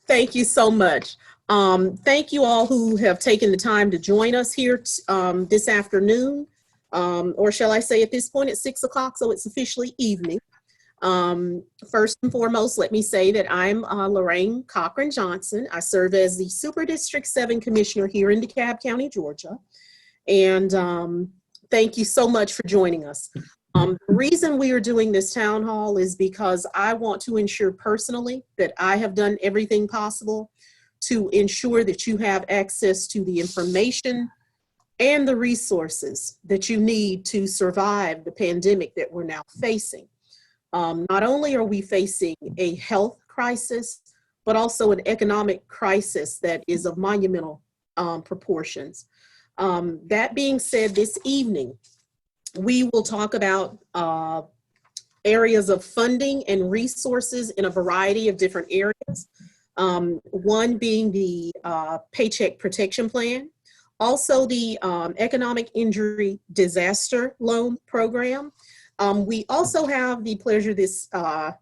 Thank you so much. Thank you all who have taken the time to join us here this afternoon, or shall I say at this point it's 6 o'clock, so it's officially evening. First and foremost, let me say that I'm Lorraine Cochran-Johnson. I serve as the Super District 7 Commissioner here in DeKalb County, Georgia. And thank you so much for joining us. The reason we are doing this town hall is because I want to ensure personally that I have done everything possible to ensure that you have access to the information and the resources that you need to survive the pandemic that we're now facing. Not only are we facing a health crisis, but also an economic crisis that is of monumental proportions. That being said, this evening, we will talk about areas of funding and resources in a variety of different areas. One being the Paycheck Protection Plan, also the Economic Injury Disaster Loan Program. We also have the pleasure this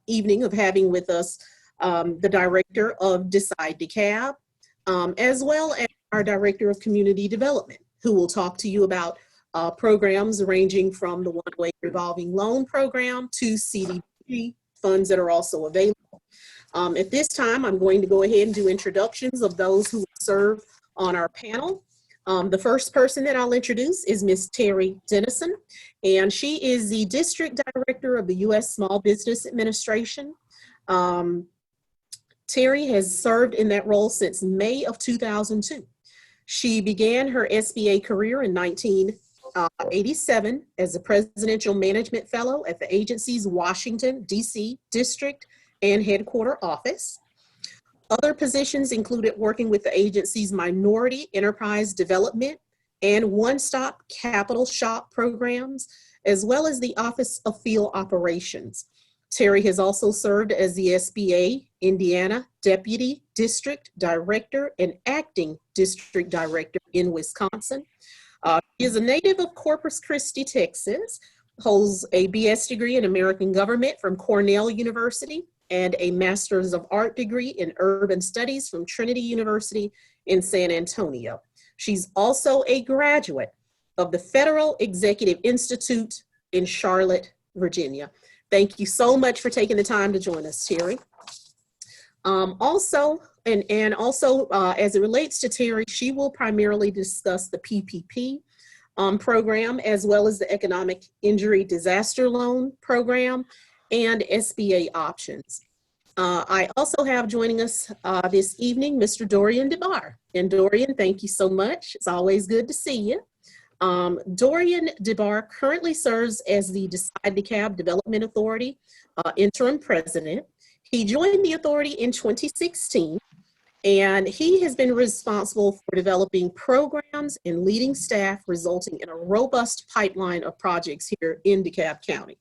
evening of having with us the Director of DeKalb, as well as our Director of Community Development, who will talk to you about programs ranging from the one-way revolving loan program to CDBG funds that are also available. At this time, I'm going to go ahead and do introductions of those who serve on our panel. The first person that I'll introduce is Ms. Terri Denison, and she is the District Director of the U.S. Small Business Administration. Terri has served in that role since May of 2002. She began her SBA career in 1987 as a Presidential Management Fellow at the agency's Washington, D.C. District and Headquarter Office. Other positions included working with the agency's Minority Enterprise Development and One-Stop Capital Shop programs, as well as the Office of Field Operations. Terri has also served as the SBA Indiana Deputy District Director and Acting District Director in Wisconsin. She is a native of Corpus Christi, Texas, holds a BS degree in American Government from Cornell University, and a Master's of Art degree in Urban Studies from Trinity University in San Antonio. She's also a graduate of the Federal Executive Institute in Charlotte, Virginia. Thank you so much for taking the time to join us, Terri. Also, as it relates to Terri, she will primarily discuss the PPP program, as well as the Economic Injury Disaster Loan Program and SBA options. I also have joining us this evening, Mr. Dorian Debar. And Dorian, thank you so much. It's always good to see you. Dorian Debar currently serves as the DeKalb Development Authority interim president. He joined the authority in 2016, and he has been responsible for developing programs and leading staff, resulting in a robust pipeline of projects here in DeKalb County.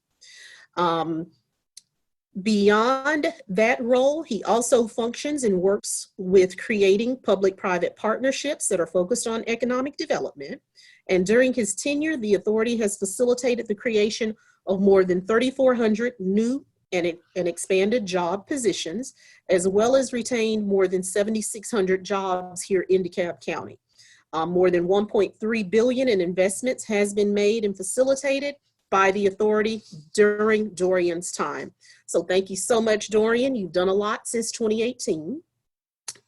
Beyond that role, he also functions and works with creating public-private partnerships that are focused on economic development. And during his tenure, the authority has facilitated the creation of more than 3,400 new and expanded job positions, as well as retained more than 7,600 jobs here in DeKalb County. More than $1.3 billion in investments has been made and facilitated by the authority during Dorian's time. So thank you so much, Dorian. You've done a lot since 2018.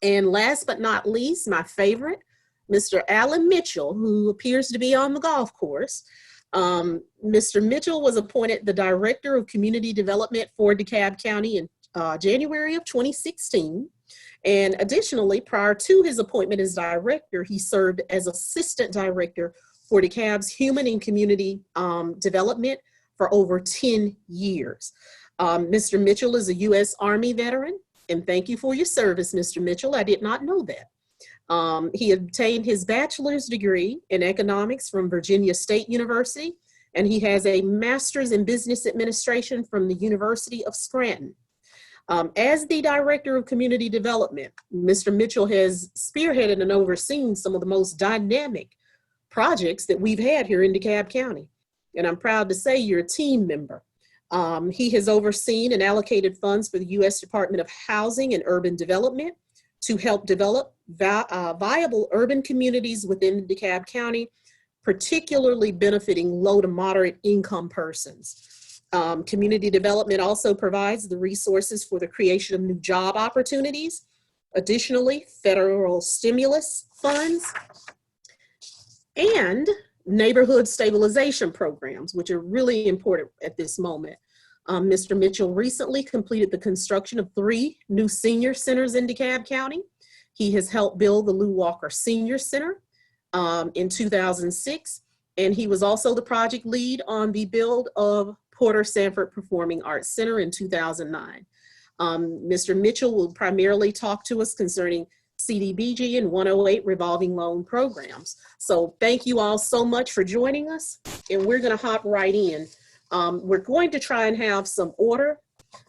And last but not least, my favorite, Mr. Alan Mitchell, who appears to be on the golf course. Mr. Mitchell was appointed the Director of Community Development for DeKalb County in January of 2016. And additionally, prior to his appointment as Director, he served as Assistant Director for DeKalb's Human and Community Development for over 10 years. Mr. Mitchell is a U.S. Army veteran, and thank you for your service, Mr. Mitchell. I did not know that. He obtained his bachelor's degree in economics from Virginia State University, and he has a master's in business administration from the University of Scranton. As the Director of Community Development, Mr. Mitchell has spearheaded and overseen some of the most dynamic projects that we've had here in DeKalb County. And I'm proud to say you're a team member. He has overseen and allocated funds for the U.S. Department of Housing and Urban Development, to help develop viable urban communities within DeKalb County, particularly benefiting low to moderate income persons. Community development also provides the resources for the creation of new job opportunities. Additionally, federal stimulus funds and neighborhood stabilization programs, which are really important at this moment. Mr. Mitchell recently completed the construction of 3 new senior centers in DeKalb County. He has helped build the Lou Walker Senior Center in 2006, and he was also the project lead on the build of Porter Sanford Performing Arts Center in 2009. Mr. Mitchell will primarily talk to us concerning CDBG and 108 revolving loan programs. So thank you all so much for joining us, and we're going to hop right in. We're going to try and have some order.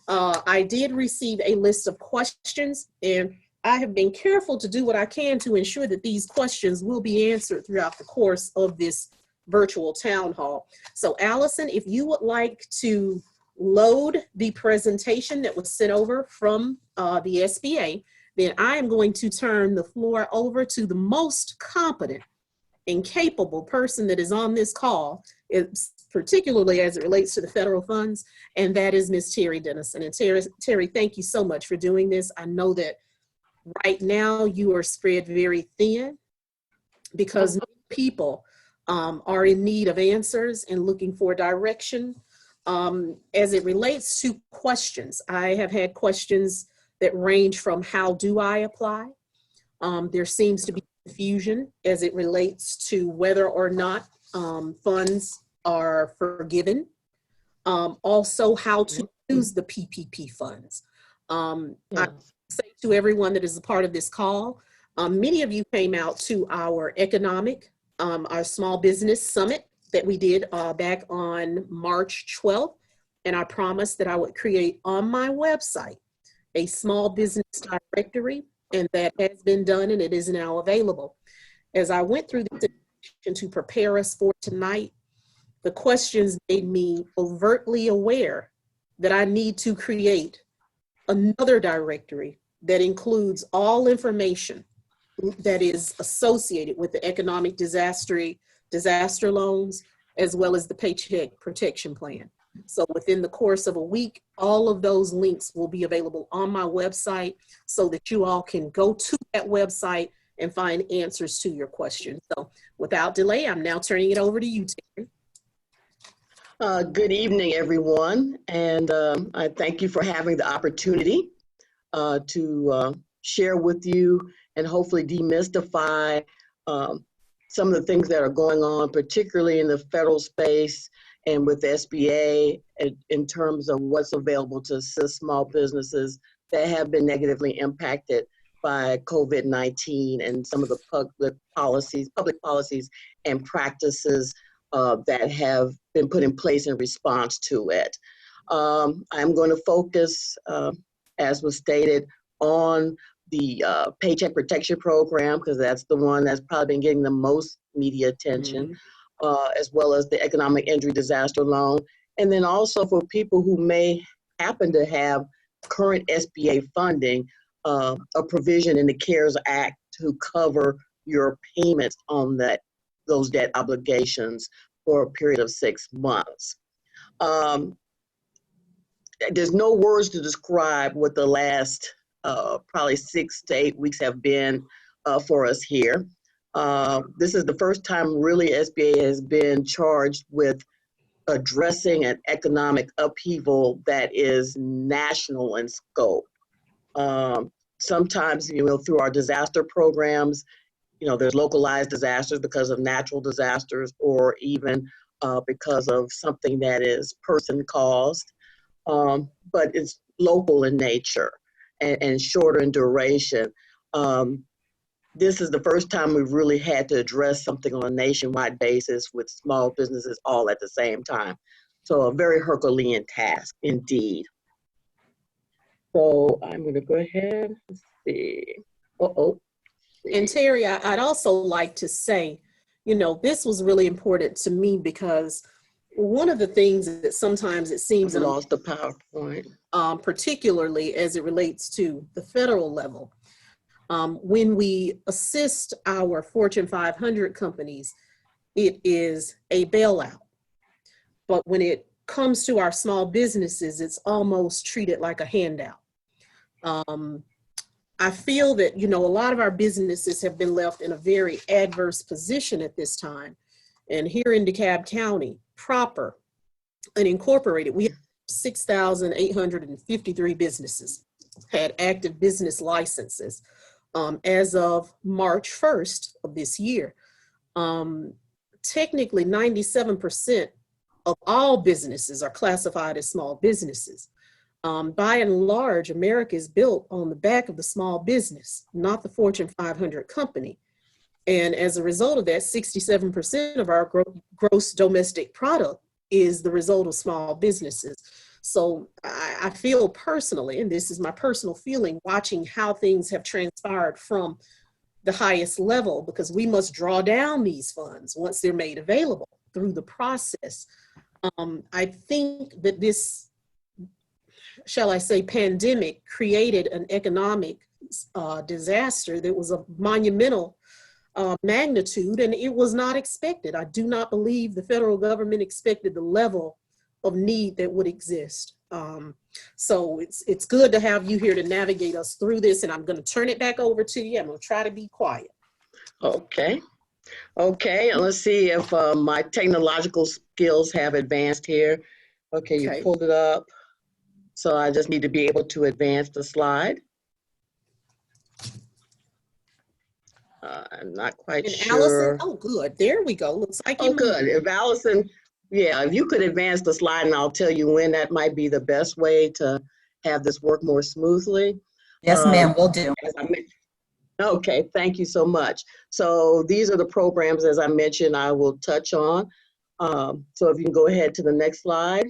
I did receive a list of questions, and I have been careful to do what I can to ensure that these questions will be answered throughout the course of this virtual town hall. So Allison, if you would like to load the presentation that was sent over from the SBA, then I am going to turn the floor over to the most competent and capable person that is on this call, particularly as it relates to the federal funds, and that is Ms. Terri Dennison. And Terri, thank you so much for doing this. I know that right now you are spread very thin because people are in need of answers and looking for direction. As it relates to questions, I have had questions that range from how do I apply? There seems to be confusion as it relates to whether or not funds are forgiven. Also how to use the PPP funds. I say to everyone that is a part of this call, many of you came out to our our small business summit that we did back on March 12th. And I promised that I would create on my website a small business directory, and that has been done and it is now available. As I went through this to prepare us for tonight, the questions made me overtly aware that I need to create another directory that includes all information that is associated with the economic disaster loans, as well as the Paycheck Protection Plan. So within the course of a week, all of those links will be available on my website so that you all can go to that website and find answers to your questions. So without delay, I'm now turning it over to you, Terri. Good evening, everyone, and I thank you for having the opportunity to share with you and hopefully demystify some of the things that are going on, particularly in the federal space and with SBA in terms of what's available to assist small businesses that have been negatively impacted by COVID-19 and some of the public policies and practices that have been put in place in response to it. I'm going to focus, as was stated, on the Paycheck Protection Program, because that's the one that's probably been getting the most media attention, as well as the Economic Injury Disaster Loan. And then also for people who may happen to have current SBA funding, a provision in the CARES Act to cover your payments on those debt obligations for a period of 6 months. There's no words to describe what the last probably 6 to 8 weeks have been for us here. This is the first time really SBA has been charged with addressing an economic upheaval that is national in scope. Sometimes, through our disaster programs, there's localized disasters because of natural disasters or even because of something that is person caused, but it's local in nature and shorter in duration. This is the first time we've really had to address something on a nationwide basis with small businesses all at the same time. So a very Herculean task indeed. So I'm going to go ahead and see. And Terri, I'd also like to say, this was really important to me because one of the things that sometimes it seems I lost the PowerPoint, particularly as it relates to the federal level, When we assist our Fortune 500 companies, it is a bailout. But when it comes to our small businesses, it's almost treated like a handout. I feel that, a lot of our businesses have been left in a very adverse position at this time. And here in DeKalb County, proper and incorporated, we have 6,853 businesses had active business licenses as of March 1st of this year. Technically, 97% of all businesses are classified as small businesses. By and large, America is built on the back of the small business, not the Fortune 500 company. And as a result of that, 67% of our gross domestic product is the result of small businesses. So I feel personally, and this is my personal feeling, watching how things have transpired from the highest level, because we must draw down these funds once they're made available through the process. I think that this, shall I say, pandemic created an economic disaster that was of monumental magnitude, and it was not expected. I do not believe the federal government expected the level of need that would exist. So it's good to have you here to navigate us through this, and I'm going to turn it back over to you. I'm going to try to be quiet. Okay. Okay, and let's see if my technological skills have advanced here. Okay, you pulled it up. So I just need to be able to advance the slide. I'm not quite sure. Allison, oh, good. There we go. Looks like you good. If Allison, if you could advance the slide, and I'll tell you when that might be the best way to have this work more smoothly. Yes, ma'am, will do. Okay, thank you so much. So these are the programs, as I mentioned, I will touch on. So if you can go ahead to the next slide.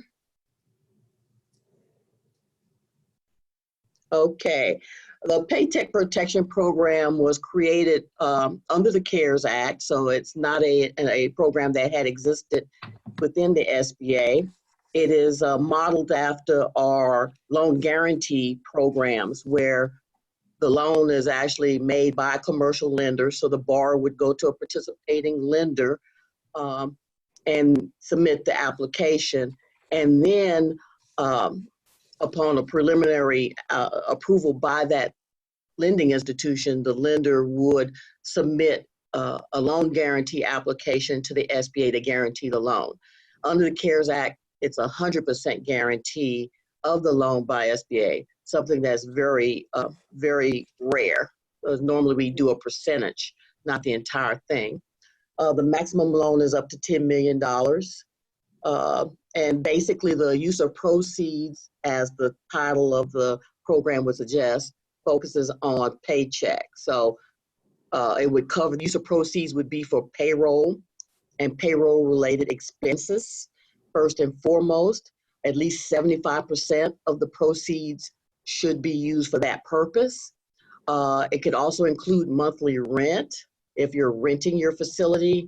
Okay, the Paycheck Protection Program was created under the CARES Act, so it's not a program that had existed within the SBA. It is modeled after our loan guarantee programs, where the loan is actually made by a commercial lender, so the borrower would go to a participating lender and submit the application, and then upon a preliminary approval by that lending institution, the lender would submit a loan guarantee application to the SBA to guarantee the loan. Under the CARES Act, it's 100% guarantee of the loan by SBA, something that's very, very rare. Normally we do a percentage, not the entire thing. The maximum loan is up to $10 million. And basically the use of proceeds, as the title of the program would suggest, focuses on Paycheck. So it would cover, the use of proceeds would be for payroll and payroll related expenses. First and foremost, at least 75% of the proceeds should be used for that purpose. It could also include monthly rent if you're renting your facility,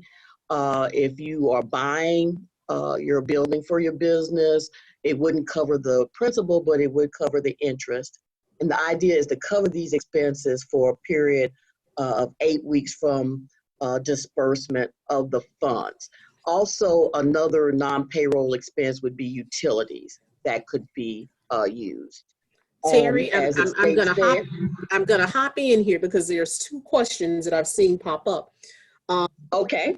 if you are buying your building for your business. It wouldn't cover the principal, but it would cover the interest. And the idea is to cover these expenses for a period of 8 weeks from disbursement of the funds. Also, another non-payroll expense would be utilities that could be used. Terri, I'm gonna hop in here because there's two questions that I've seen pop up. Okay.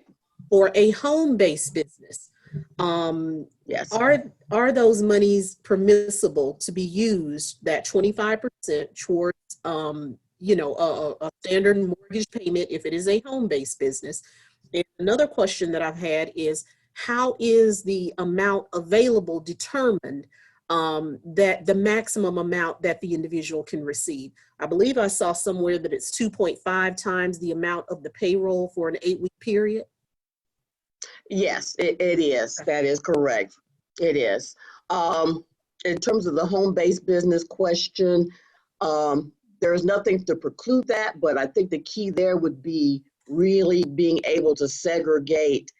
For a home-based business, yes, are those monies permissible to be used, that 25% towards a standard mortgage payment if it is a home-based business? And another question that I've had is, how is the amount available determined, that the maximum amount that the individual can receive? I believe I saw somewhere that it's 2.5 times the amount of the payroll for an 8-week period. Yes, it is. That is correct. It is. In terms of the home-based business question, there is nothing to preclude that, but I think the key there would be really being able to segregate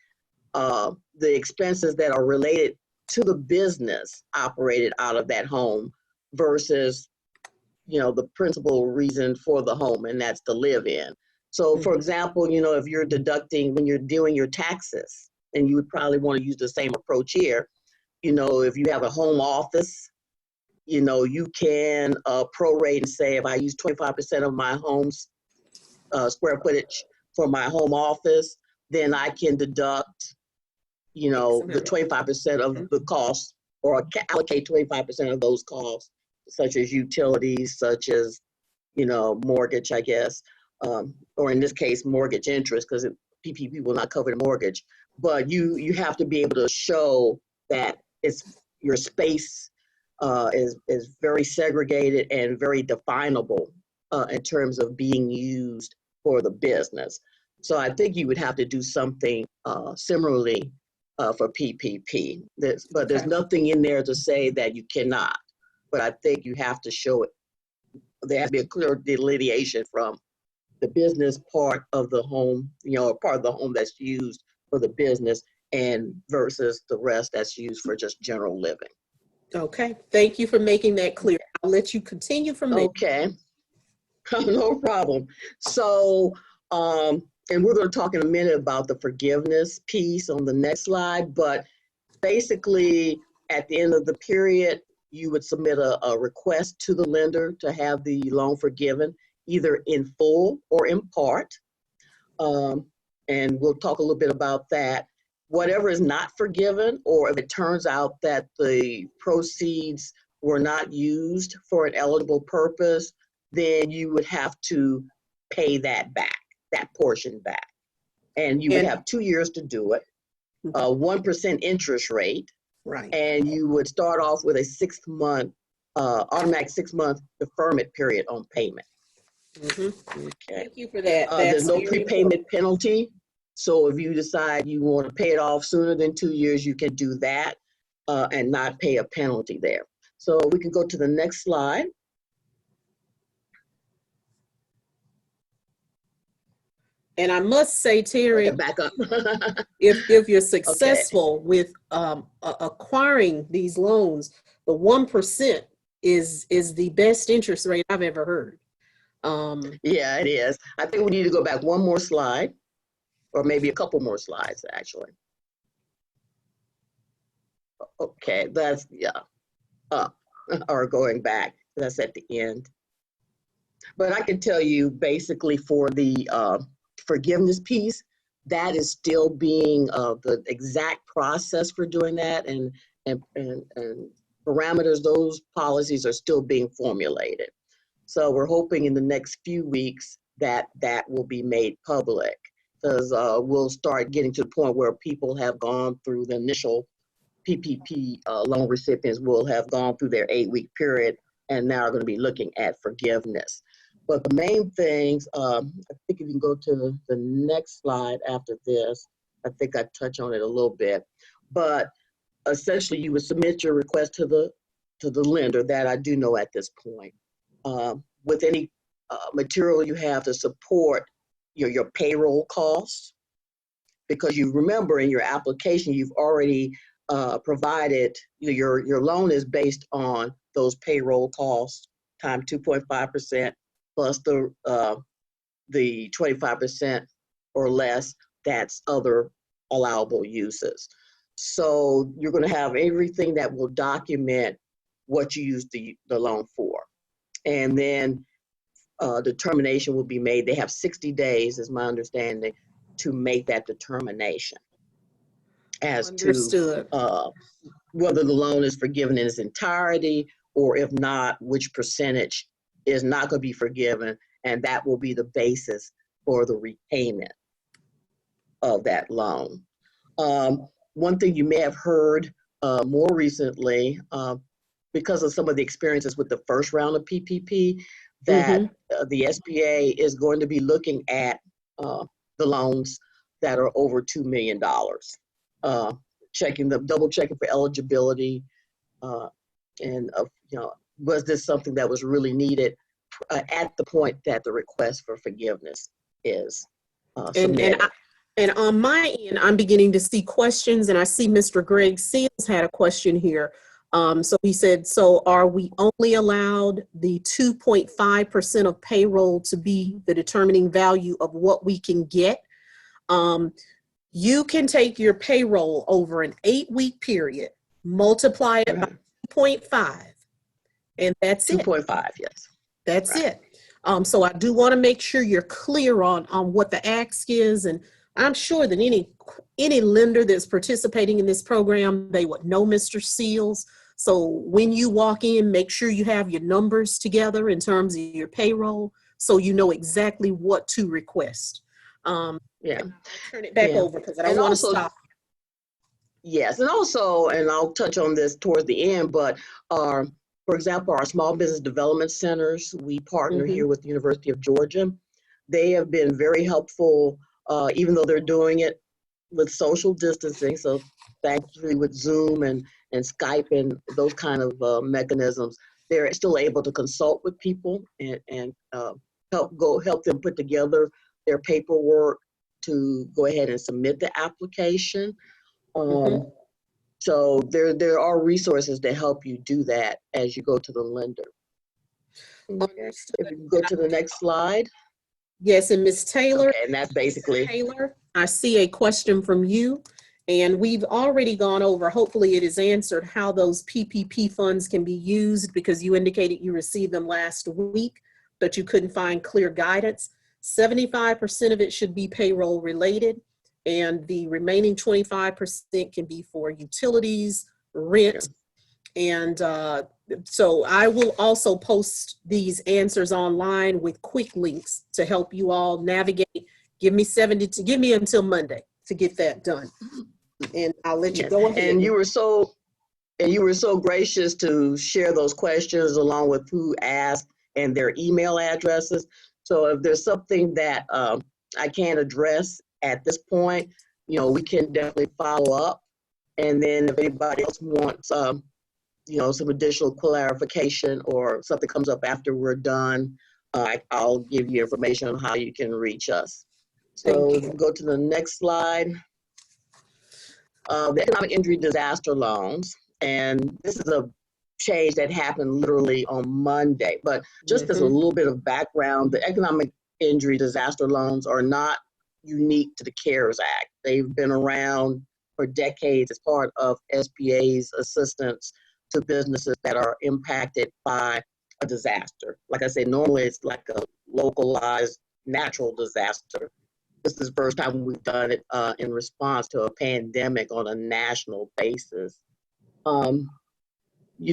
the expenses that are related to the business operated out of that home versus the principal reason for the home, and that's to live in. So for example, if you're deducting when you're doing your taxes, and you would probably want to use the same approach here, if you have a home office, you can prorate and say, if I use 25% of my home's square footage for my home office, then I can deduct, the 25% of the cost, or allocate 25% of those costs, such as utilities, such as, mortgage, I guess, or in this case, mortgage interest, because PPP will not cover the mortgage. But you have to be able to show that your space is very segregated and very definable in terms of being used for the business. So I think you would have to do something similarly for PPP. But there's nothing in there to say that you cannot. But I think you have to show it. There has to be a clear delineation from the business part of the home, part of the home that's used for the business, and versus the rest that's used for just general living. Okay, thank you for making that clear. I'll let you continue from there. Okay, no problem. So, and we're going to talk in a minute about the forgiveness piece on the next slide, but basically at the end of the period, you would submit a request to the lender to have the loan forgiven, either in full or in part. And we'll talk a little bit about that. Whatever is not forgiven, or if it turns out that the proceeds were not used for an eligible purpose, then you would have to pay that back, that portion back. And you would have 2 years to do it, 1% interest rate. Right. And you would start off with a 6-month, automatic 6-month deferment period on payment. Okay. Thank you for that. There's no prepayment penalty. So if you decide you want to pay it off sooner than 2 years, you can do that and not pay a penalty there. So we can go to the next slide. And I must say, Terri, back up. if you're successful with acquiring these loans, the 1% is the best interest rate I've ever heard. Yeah, it is. I think we need to go back one more slide, or maybe a couple more slides, actually. Okay, that's, up or going back. That's at the end. But I can tell you, basically, for the forgiveness piece, that is still being the exact process for doing that, and parameters, those policies are still being formulated. So we're hoping in the next few weeks that that will be made public, because we'll start getting to the point where people have gone through the initial PPP loan recipients will have gone through their 8-week period, and now are going to be looking at forgiveness. But the main things, I think if you can go to the next slide after this, I think I touch on it a little bit. But essentially, you would submit your request to the lender, that I do know at this point, with any material you have to support your payroll costs, because you remember in your application you've already provided your loan is based on those payroll costs times 2.5%. plus the 25% or less, that's other allowable uses. So you're going to have everything that will document what you used the loan for. And then determination will be made. They have 60 days, is my understanding, to make that determination as Understood. to whether the loan is forgiven in its entirety, or if not, which percentage is not going to be forgiven, and that will be the basis for the repayment of that loan. One thing you may have heard more recently, because of some of the experiences with the first round of PPP, that the SBA is going to be looking at the loans that are over $2 million, double checking for eligibility, and was this something that was really needed at the point that the request for forgiveness is submitted. And on my end, I'm beginning to see questions, and I see Mr. Greg Seals had a question here. So he said, so are we only allowed the 2.5% of payroll to be the determining value of what we can get? You can take your payroll over an 8-week period, multiply it by 2.5, and that's it. 2.5, yes. That's Right. it. So I do want to make sure you're clear on what the ask is, and I'm sure that any lender that's participating in this program, they would know Mr. Seals. So when you walk in, make sure you have your numbers together in terms of your payroll, so you know exactly what to request. Yeah. I'll turn it back over because I don't want to stop. Yes, and also, and I'll touch on this towards the end, but for example, our small business development centers, we partner here with the University of Georgia. They have been very helpful, even though they're doing it with social distancing. So thankfully with Zoom and Skype and those kind of mechanisms, they're still able to consult with people and help them put together their paperwork to go ahead and submit the application. So there are resources to help you do that as you go to the lender. If you go to the next slide. Yes, and Ms. Taylor. Okay, and that's basically. Taylor, I see a question from you, and we've already gone over, hopefully it is answered, how those PPP funds can be used, because you indicated you received them last week, but you couldn't find clear guidance. 75% of it should be payroll related, and the remaining 25% can be for utilities, rent, and so I will also post these answers online with quick links to help you all navigate. Give me until Monday to get that done, and I'll let you go ahead. And you were so gracious to share those questions along with who asked and their email addresses. So if there's something that I can't address at this point, we can definitely follow up. And then if anybody else wants, some additional clarification or something comes up after we're done, I'll give you information on how you can reach us. So if you go to the next slide, the economic injury disaster loans, and this is a change that happened literally on Monday, but just as a little bit of background, the economic injury disaster loans are not unique to the CARES Act. They've been around for decades as part of SBA's assistance to businesses that are impacted by a disaster. Like I said, normally it's like a localized natural disaster. This is the first time we've done it in response to a pandemic on a national basis. We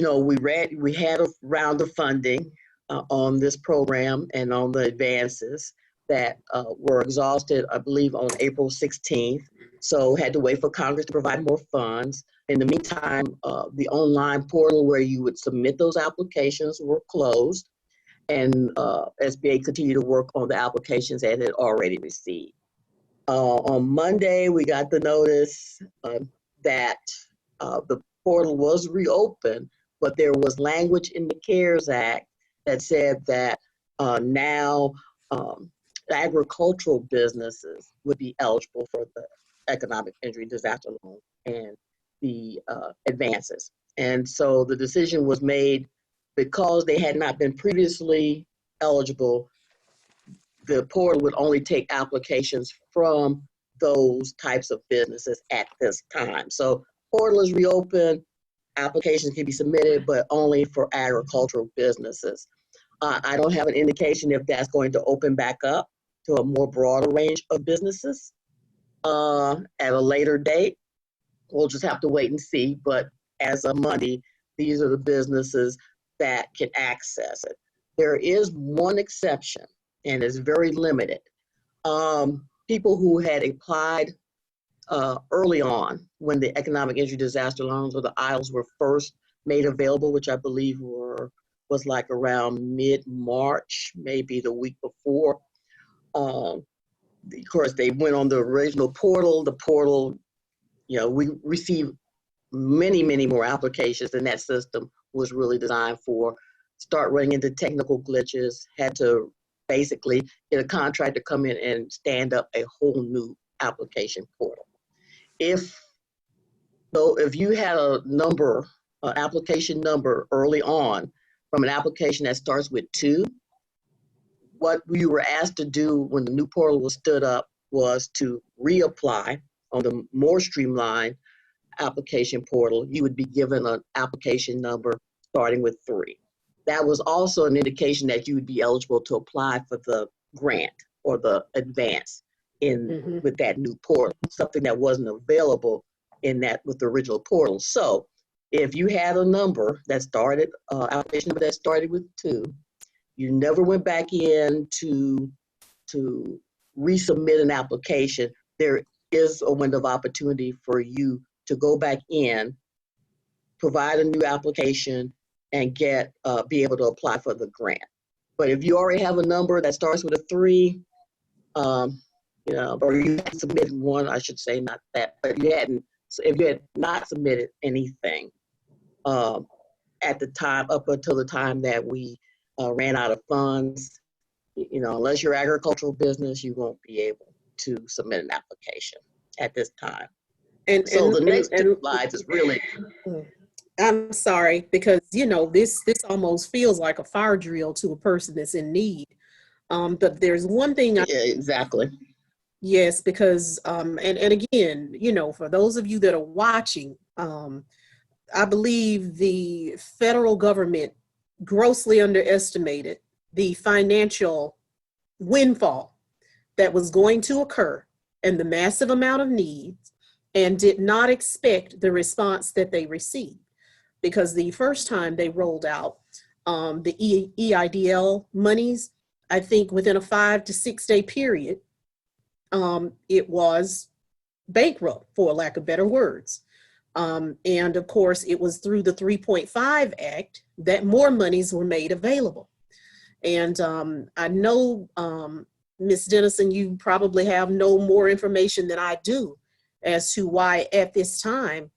had a round of funding on this program and on the advances that were exhausted, I believe, on April 16th. So had to wait for Congress to provide more funds. In the meantime, the online portal where you would submit those applications were closed, and SBA continued to work on the applications that it had already received. On Monday, we got the notice that the portal was reopened, but there was language in the CARES Act that said that now agricultural businesses would be eligible for the economic injury disaster loan and the advances. And so the decision was made, because they had not been previously eligible, the portal would only take applications from those types of businesses at this time. So portal is reopened, applications can be submitted, but only for agricultural businesses. I don't have an indication if that's going to open back up to a more broader range of businesses at a later date. We'll just have to wait and see, but as of Monday, these are the businesses that can access it. There is one exception, and it's very limited. People who had applied early on when the economic injury disaster loans or the EIDLs were first made available, which I believe was like around mid-March, maybe the week before. Of course, they went on the original portal. The portal, we received many, many more applications than that system was really designed for. Start running into technical glitches, had to basically get a contractor to come in and stand up a whole new application portal. If you had a number application number early on from an application that starts with 2, what we were asked to do when the new portal was stood up was to reapply on the more streamlined application portal. You would be given an application number starting with 3. That was also an indication that you would be eligible to apply for the grant or the advance with that new portal, something that wasn't available with the original portal. So if you had a number that started, application number that started with 2, you never went back in to resubmit an application, there is a window of opportunity for you to go back in, provide a new application, and be able to apply for the grant. But if you already have a number that starts with a 3, or you had submitted one, I should say, not that, but if you had not submitted anything at the time, up until the time that we ran out of funds, unless you're agricultural business, you won't be able to submit an application at this time. So the next 2 slides is really. I'm sorry, because this almost feels like a fire drill to a person that's in need. But there's one thing. Yeah, exactly. Yes, because and again, for those of you that are watching, I believe the federal government grossly underestimated the financial windfall that was going to occur and the massive amount of needs, and did not expect the response that they received. Because the first time they rolled out the EIDL monies, I think within a 5 to 6 day period, it was bankrupt, for lack of better words. And of course, it was through the 3.5 Act that more monies were made available. And I know, Ms. Dennison, you probably have no more information than I do as to why at this time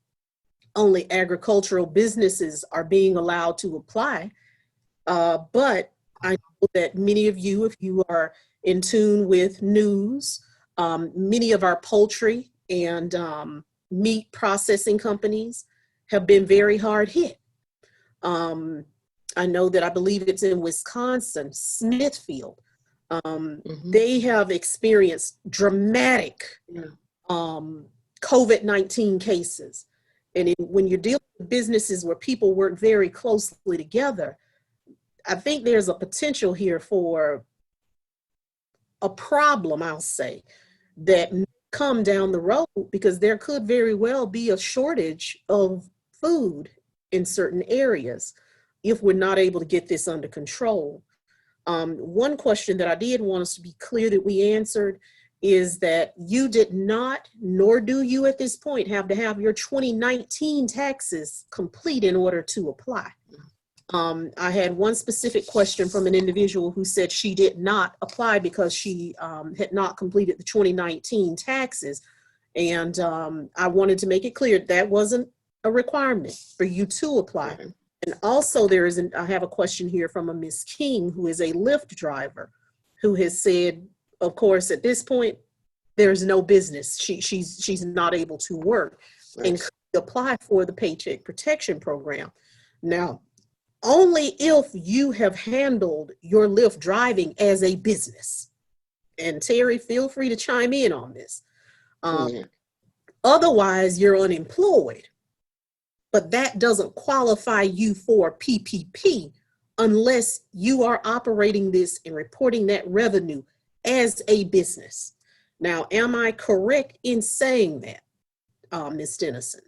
only agricultural businesses are being allowed to apply. But I know that many of you, if you are in tune with news, many of our poultry and meat processing companies have been very hard hit. I know that I believe it's in Wisconsin, Smithfield. They have experienced dramatic COVID-19 cases. And when you're dealing with businesses where people work very closely together, I think there's a potential here for a problem, I'll say, that may come down the road, because there could very well be a shortage of food in certain areas if we're not able to get this under control. One question that I did want us to be clear that we answered is that you did not, nor do you at this point, have to have your 2019 taxes complete in order to apply. I had one specific question from an individual who said she did not apply because she had not completed the 2019 taxes. And I wanted to make it clear that wasn't a requirement for you to apply. And also I have a question here from a Miss King, who is a Lyft driver, who has said, of course, at this point, there's no business. She's not able to work and could apply for the Paycheck Protection Program. Now, only if you have handled your Lyft driving as a business. And Terri, feel free to chime in on this. Otherwise, you're unemployed. But that doesn't qualify you for PPP unless you are operating this and reporting that revenue as a business. Now, am I correct in saying that, Ms. Dennison?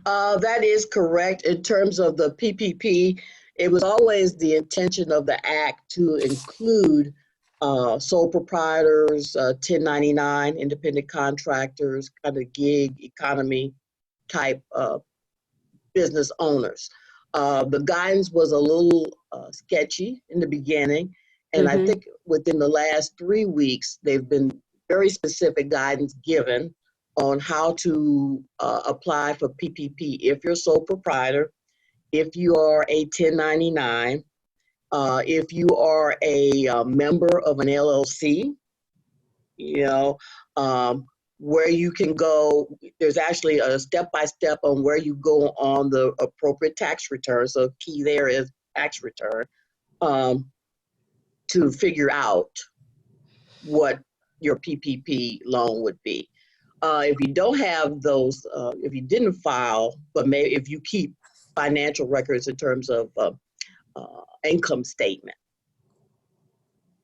That is correct. In terms of the PPP, it was always the intention of the act to include sole proprietors, 1099, independent contractors, kind of gig economy type business owners. The guidance was a little sketchy in the beginning, and I think within the last 3 weeks, they've been very specific guidance given on how to apply for PPP if you're a sole proprietor, if you are a 1099, if you are a member of an LLC, where you can go. There's actually a step-by-step on where you go on the appropriate tax return. So key there is tax return, to figure out what your PPP loan would be. If you don't have those, if you didn't file, but maybe if you keep financial records in terms of income statement,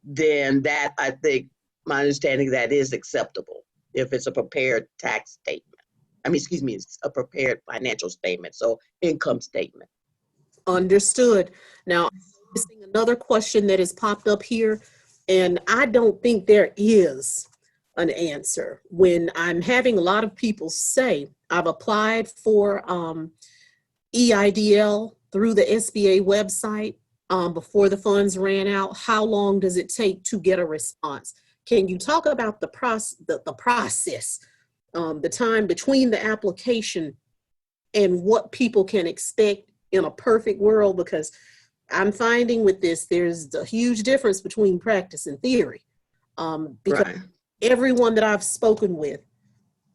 then that, I think, my understanding, that is acceptable if it's a prepared tax statement. I mean, excuse me, it's a prepared financial statement, so income statement. Understood. Now, missing another question that has popped up here, and I don't think there is an answer. When I'm having a lot of people say, I've applied for EIDL through the SBA website before the funds ran out, how long does it take to get a response? Can you talk about the process, the time between the application and what people can expect in a perfect world? Because I'm finding with this, there's a huge difference between practice and theory. Because Right. everyone that I've spoken with,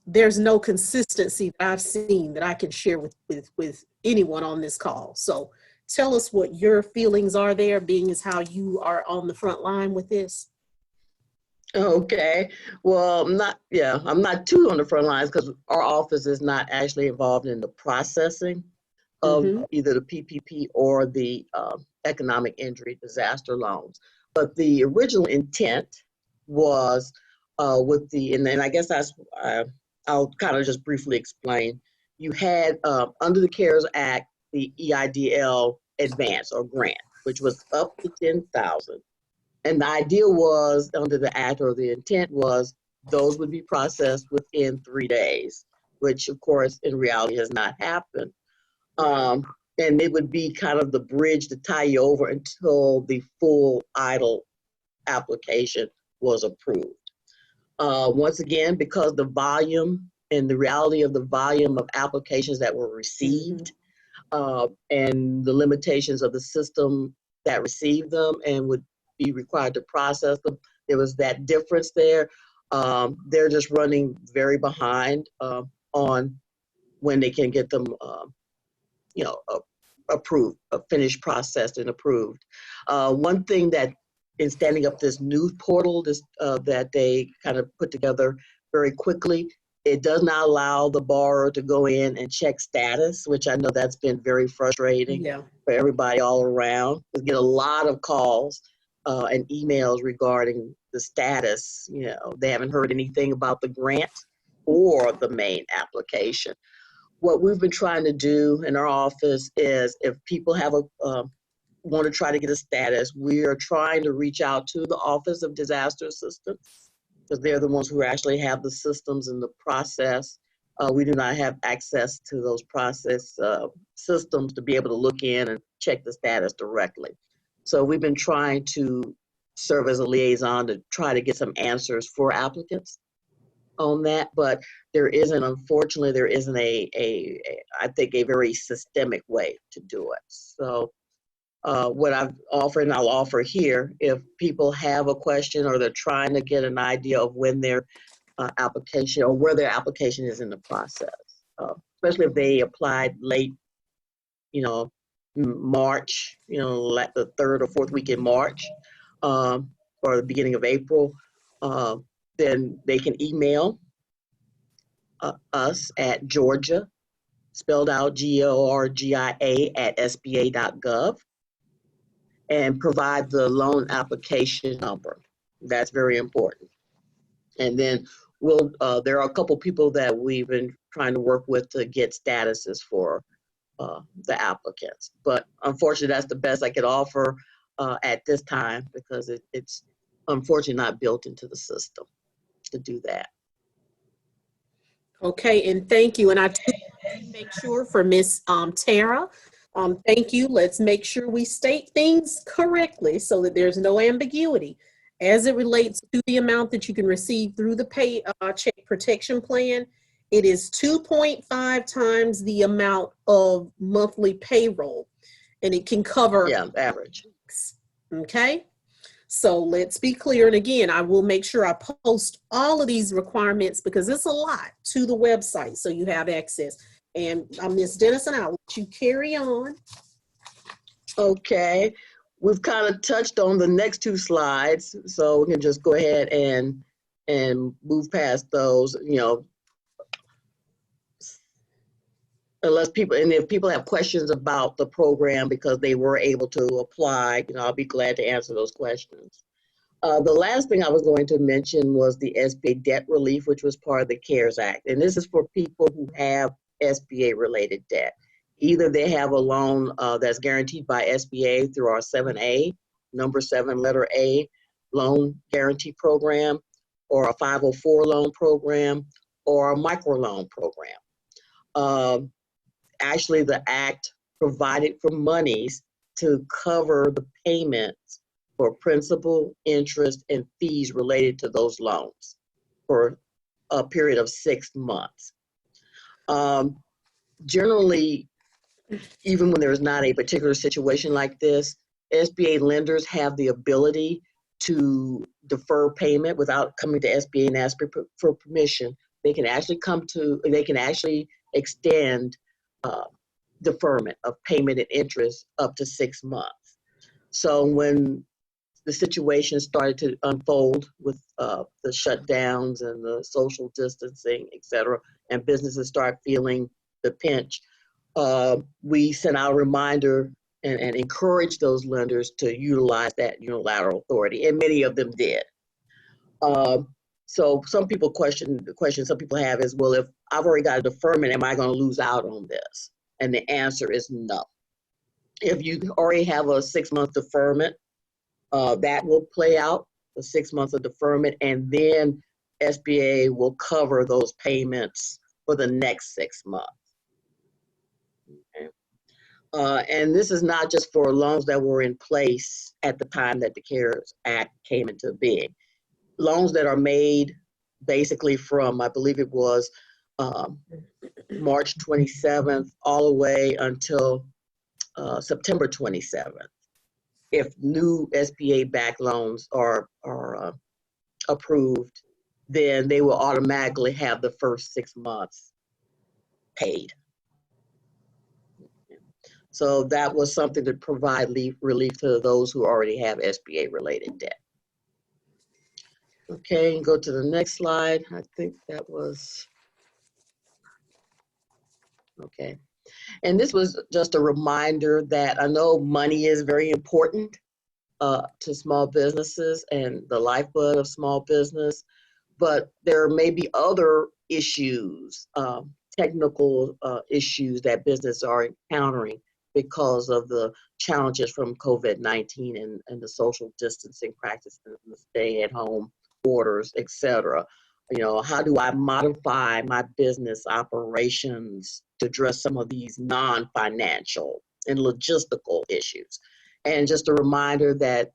there's no consistency that I've seen that I can share with anyone on this call. So tell us what your feelings are there, being as how you are on the front line with this. Okay. Well, I'm not too on the front lines because our office is not actually involved in the processing of either the PPP or the economic injury disaster loans. But the original intent was with the, and then I guess I'll kind of just briefly explain. You had under the CARES Act, the EIDL advance or grant, which was up to $10,000. And the idea was, under the act, or the intent was, those would be processed within 3 days, which of course in reality has not happened. And it would be kind of the bridge to tie you over until the full EIDL application was approved. Once again, because the volume and the reality of the volume of applications that were received, and the limitations of the system that received them and would be required to process them, there was that difference there. They're just running very behind on when they can get them, approved, finished, processed, and approved. One thing that, in standing up this new portal that they kind of put together very quickly, it does not allow the borrower to go in and check status, which I know that's been very frustrating for everybody all around. We get a lot of calls and emails regarding the status. They haven't heard anything about the grant or the main application. What we've been trying to do in our office is, if people have want to try to get a status, we are trying to reach out to the Office of Disaster Assistance, because they're the ones who actually have the systems and the process. We do not have access to those process systems to be able to look in and check the status directly. So we've been trying to serve as a liaison to try to get some answers for applicants on that, but unfortunately, there isn't I think a very systemic way to do it. So what I've offered, and I'll offer here, if people have a question or they're trying to get an idea of when their application, or where their application is in the process, especially if they applied late, March, like the 3rd or 4th week in March, or the beginning of April, then they can email us at Georgia, spelled out Georgia, at sba.gov, and provide the loan application number. That's very important. And then there are a couple people that we've been trying to work with to get statuses for the applicants. But unfortunately, that's the best I could offer at this time, because it's unfortunately not built into the system to do that. Okay, and thank you. And I make sure for Miss Tara, thank you. Let's make sure we state things correctly so that there's no ambiguity as it relates to the amount that you can receive through the Paycheck Protection Plan. It is 2.5 times the amount of monthly payroll, and it can cover average. Okay, So let's be clear. And again, I will make sure I post all of these requirements because it's a lot to the website so you have access. And Ms. Dennison, I'll let you carry on. Okay, we've kind of touched on the next two slides, so we can just go ahead and move past those, you know, unless people, and if people have questions about the program because they were able to apply, you know, I'll be glad to answer those questions. The last thing I was going to mention was the SBA Debt Relief, which was part of the CARES Act. And this is for people who have SBA related debt. Either they have a loan that's guaranteed by SBA through our 7A, number 7, letter A, loan guarantee program, or a 504 loan program, or a microloan program. Actually, the act provided for monies to cover the payments for principal, interest, and fees related to those loans for a period of 6 months. Generally, even when there's not a particular situation like this, SBA lenders have the ability to defer payment without coming to SBA and asking for permission. They can actually extend deferment of payment and interest up to 6 months. So when the situation started to unfold with the shutdowns and the social distancing, et cetera, and businesses start feeling the pinch, we sent out a reminder and encouraged those lenders to utilize that unilateral authority, and many of them did. So some people the question some people have is, well, if I've already got a deferment, am I going to lose out on this? And the answer is no. If you already have a 6-month deferment, that will play out, the 6 months of deferment, and then SBA will cover those payments for the next 6 months. Okay. And this is not just for loans that were in place at the time that the CARES Act came into being. Loans that are made basically from, I believe it was March 27th all the way until September 27th. If new SBA-backed loans are approved, then they will automatically have the first 6 months paid. So that was something to provide relief to those who already have SBA-related debt. Okay, and go to the next slide. I think that was, okay. And this was just a reminder that I know money is very important to small businesses and the lifeblood of small business, but there may be other issues, technical issues that businesses are encountering because of the challenges from COVID-19 and the social distancing practices, the stay-at-home orders, et cetera. You know, how do I modify my business operations to address some of these non-financial and logistical issues? And just a reminder that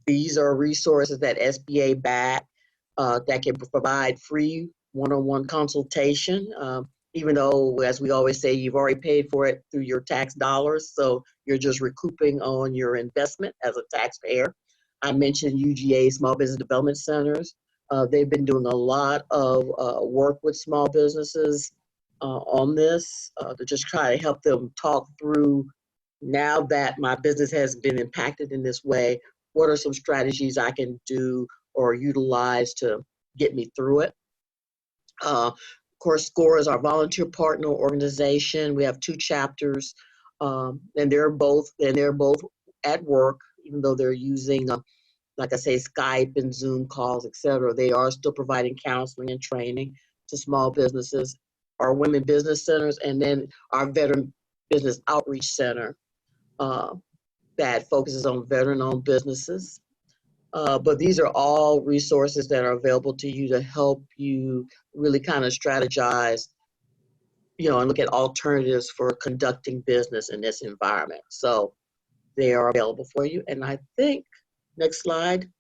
these are resources that SBA back that can provide free one-on-one consultation, even though, as we always say, you've already paid for it through your tax dollars, so you're just recouping on your investment as a taxpayer. I mentioned UGA, Small Business Development Centers. They've been doing a lot of work with small businesses on this to just try to help them talk through, now that my business has been impacted in this way, what are some strategies I can do or utilize to get me through it? Of course, SCORE is our volunteer partner organization. We have 2 chapters, and they're both at work, even though they're using, like I say, Skype and Zoom calls, et cetera. They are still providing counseling and training to small businesses, our women business centers, and then our veteran business outreach center that focuses on veteran-owned businesses. But these are all resources that are available to you to help you really kind of strategize, you know, and look at alternatives for conducting business in this environment. So they are available for you. And I think, next slide,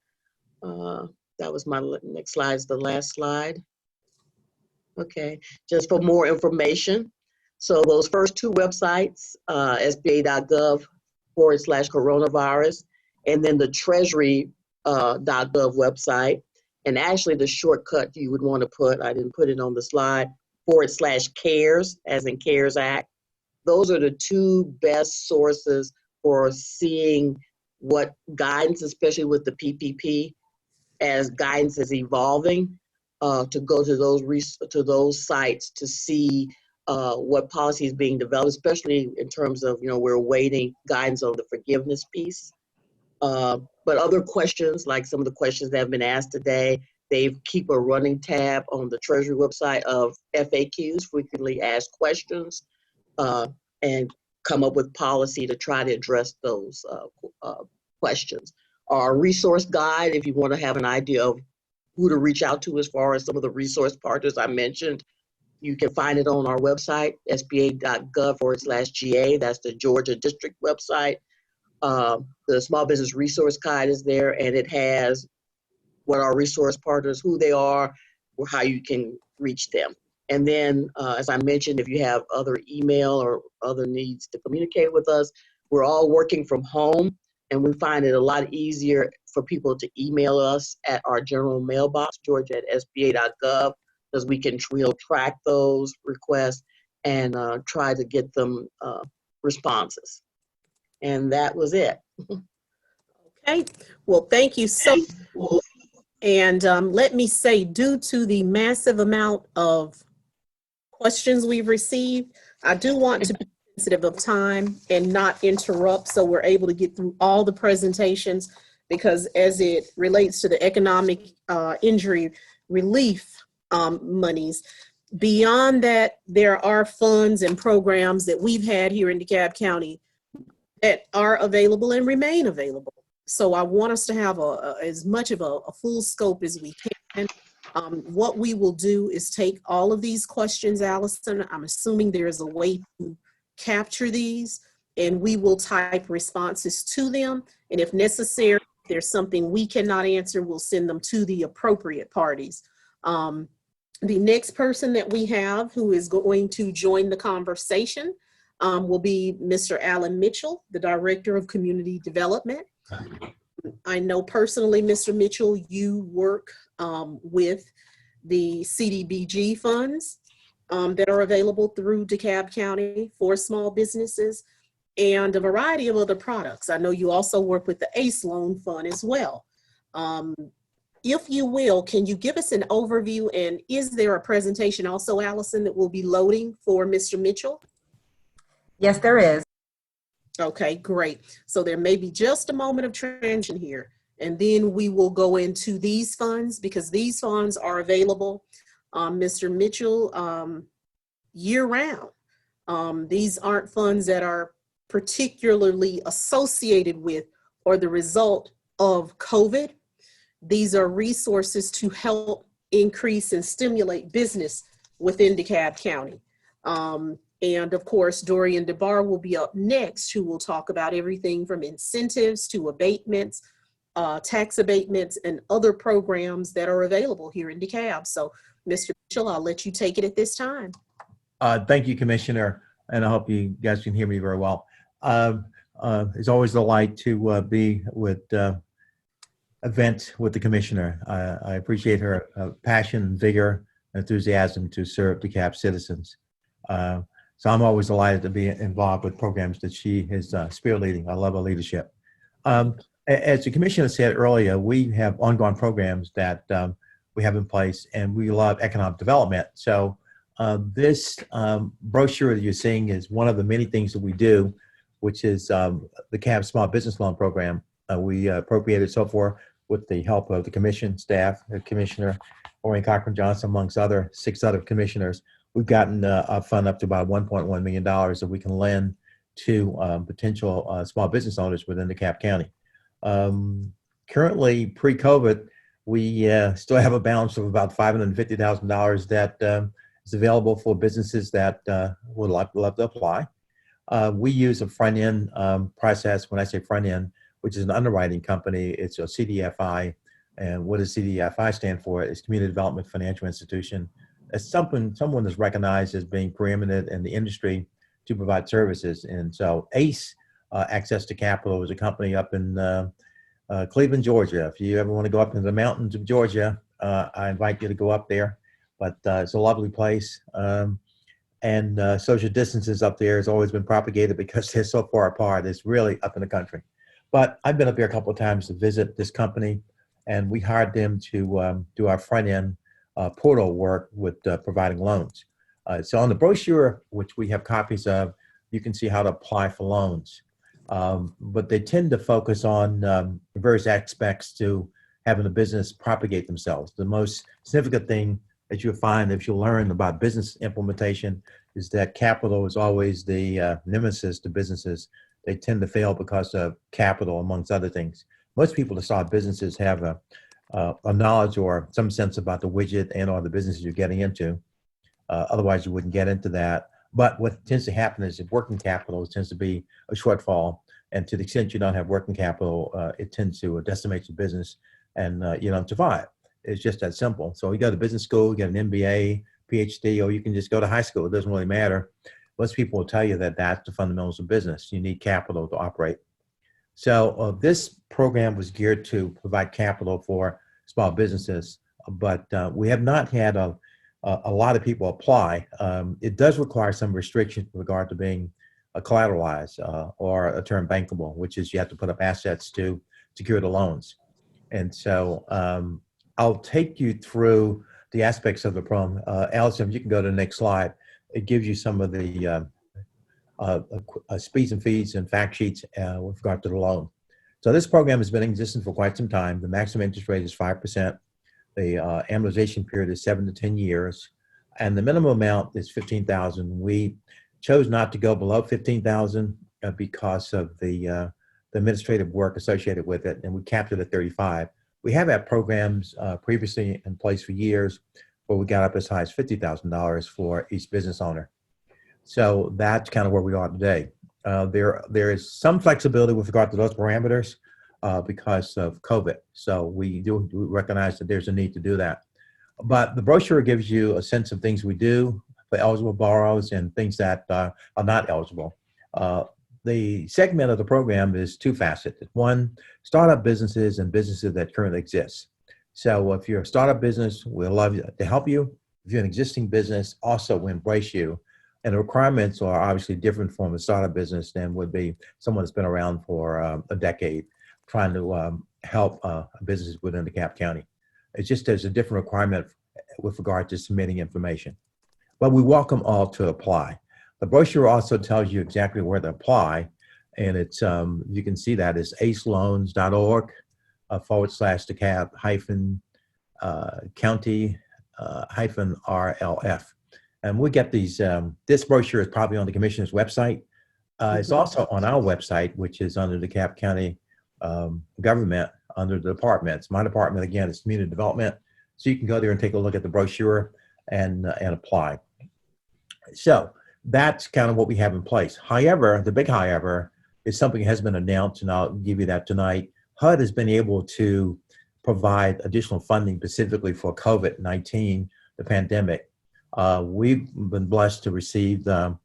that was my next slide, is the last slide. Okay, just for more information. So those first 2 websites, sba.gov/coronavirus, and then the Treasury .gov website. And actually the shortcut you would want to put, I didn't put it on the slide, /CARES, as in CARES Act. Those are the two best sources for seeing what guidance, especially with the PPP, as guidance is evolving, to go to those sites to see what policy is being developed, especially in terms of, we're awaiting guidance on the forgiveness piece. But other questions, like some of the questions that have been asked today, they keep a running tab on the Treasury website of FAQs, frequently asked questions, and come up with policy to try to address those questions. Our resource guide, if you want to have an idea of who to reach out to as far as some of the resource partners I mentioned, you can find it on our website, sba.gov/GA. That's the Georgia District website. The Small Business Resource Guide is there, and it has what our resource partners, who they are, or how you can reach them. And then, as I mentioned, if you have other email or other needs to communicate with us, we're all working from home, and we find it a lot easier for people to email us at our general mailbox, georgia@sba.gov, because we'll track those requests and try to get them responses. And that was it. Okay, well, thank you so much. And let me say, due to the massive amount of questions we've received, I do want to be sensitive of time and not interrupt so we're able to get through all the presentations, because as it relates to the economic injury relief monies, beyond that, there are funds and programs that we've had here in DeKalb County that are available and remain available. So I want us to have as much of a full scope as we can. What we will do is take all of these questions, Allison. I'm assuming there is a way to capture these, and we will type responses to them. And if necessary, if there's something we cannot answer, we'll send them to the appropriate parties. The next person that we have who is going to join the conversation will be Mr. Alan Mitchell, the Director of Community Development. I know personally, Mr. Mitchell, you work with the CDBG funds that are available through DeKalb County for small businesses and a variety of other products. I know you also work with the ACE Loan Fund as well. If you will, can you give us an overview, and is there a presentation also, Allison, that will be loading for Mr. Mitchell? Yes, there is. Okay, great. So there may be just a moment of transition here, and then we will go into these funds, because these funds are available, Mr. Mitchell, year-round. These aren't funds that are particularly associated with or the result of COVID. These are resources to help increase and stimulate business within DeKalb County. And of course, Dorian Debar will be up next, who will talk about everything from incentives to abatements, tax abatements, and other programs that are available here in DeKalb. So, Mr. Mitchell, I'll let you take it at this time. Thank you, Commissioner, and I hope you guys can hear me very well. It's always a delight to be with event with the Commissioner. I appreciate her passion, vigor, and enthusiasm to serve DeKalb citizens. So I'm always delighted to be involved with programs that she is spearleading. I love her leadership. As the Commissioner said earlier, we have ongoing programs that we have in place, and we love economic development. So this brochure that you're seeing is one of the many things that we do, which is the DeKalb Small Business Loan Program. We appropriated so far with the help of the Commission staff, the Commissioner, Lorraine Cochran-Johnson, amongst 6 other commissioners. We've gotten a fund up to about $1.1 million that we can lend to potential small business owners within DeKalb County. Currently, pre-COVID, we still have a balance of about $550,000 that is available for businesses that would love to apply. We use a front-end process. When I say front-end, which is an underwriting company, it's a CDFI. And what does CDFI stand for? It's Community Development Financial Institution. It's someone that's recognized as being preeminent in the industry to provide services. And so ACE, Access to Capital, is a company up in Cleveland, Georgia. If you ever want to go up into the mountains of Georgia, I invite you to go up there. But it's a lovely place. And social distances up there has always been propagated because they're so far apart. It's really up in the country. But I've been up there a couple of times to visit this company, and we hired them to do our front end portal work with providing loans. So on the brochure, which we have copies of, you can see how to apply for loans. But they tend to focus on various aspects to having a business propagate themselves. The most significant thing that you'll find if you learn about business implementation is that capital is always the nemesis to businesses. They tend to fail because of capital, amongst other things. Most people that start businesses have a knowledge or some sense about the widget and or the businesses you're getting into. Otherwise, you wouldn't get into that. But what tends to happen is if working capital tends to be a shortfall, and to the extent you don't have working capital, it tends to decimate your business and you don't survive. It's just that simple. So you go to business school, you get an MBA, PhD, or you can just go to high school. It doesn't really matter. Most people will tell you that that's the fundamentals of business. You need capital to operate. So this program was geared to provide capital for small businesses, but we have not had a lot of people apply. It does require some restrictions with regard to being collateralized or a term bankable, which is you have to put up assets to secure the loans. And so I'll take you through the aspects of the program. Allison, if you can go to the next slide, it gives you some of the speeds and fees and fact sheets with regard to the loan. So this program has been in existence for quite some time. The maximum interest rate is 5%. The amortization period is 7 to 10 years, and the minimum amount is $15,000. We chose not to go below $15,000 because of the administrative work associated with it, and we capped it at $35,000. We have had programs previously in place for years where we got up as high as $50,000 for each business owner. So that's kind of where we are today. There is some flexibility with regard to those parameters because of COVID. So we do recognize that there's a need to do that. But the brochure gives you a sense of things we do for eligible borrowers and things that are not eligible. The segment of the program is two-faceted. One, startup businesses and businesses that currently exist. So if you're a startup business, we'll love to help you. If you're an existing business, also we embrace you. And the requirements are obviously different from a startup business than would be someone that's been around for a decade trying to help businesses within DeKalb County. It's just there's a different requirement with regard to submitting information. But we welcome all to apply. The brochure also tells you exactly where to apply. And it's you can see that is aceloans.org /DeKalb county RLF. And we get these, this brochure is probably on the commissioner's website. It's also on our website, which is under the DeKalb County government, under the departments. My department, again, is community development. So you can go there and take a look at the brochure and apply. So that's kind of what we have in place. However, the big however is something that has been announced, and I'll give you that tonight. HUD has been able to provide additional funding specifically for COVID-19, the pandemic. We've been blessed to receive the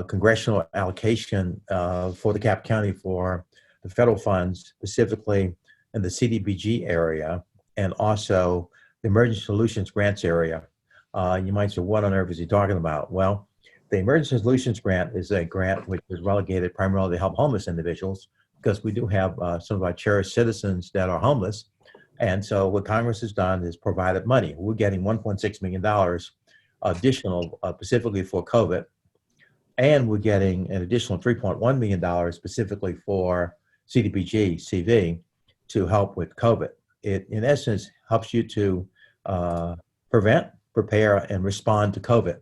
congressional allocation for DeKalb County for the federal funds, specifically in the CDBG area and also the Emergency Solutions Grants area. You might say, what on earth is he talking about? Well, the Emergency Solutions Grant is a grant which is relegated primarily to help homeless individuals, because we do have some of our cherished citizens that are homeless. And so what Congress has done is provided money. We're getting $1.6 million additional specifically for COVID. And we're getting an additional $3.1 million specifically for CDBG, CV, to help with COVID. It, in essence, helps you to prevent, prepare, and respond to COVID.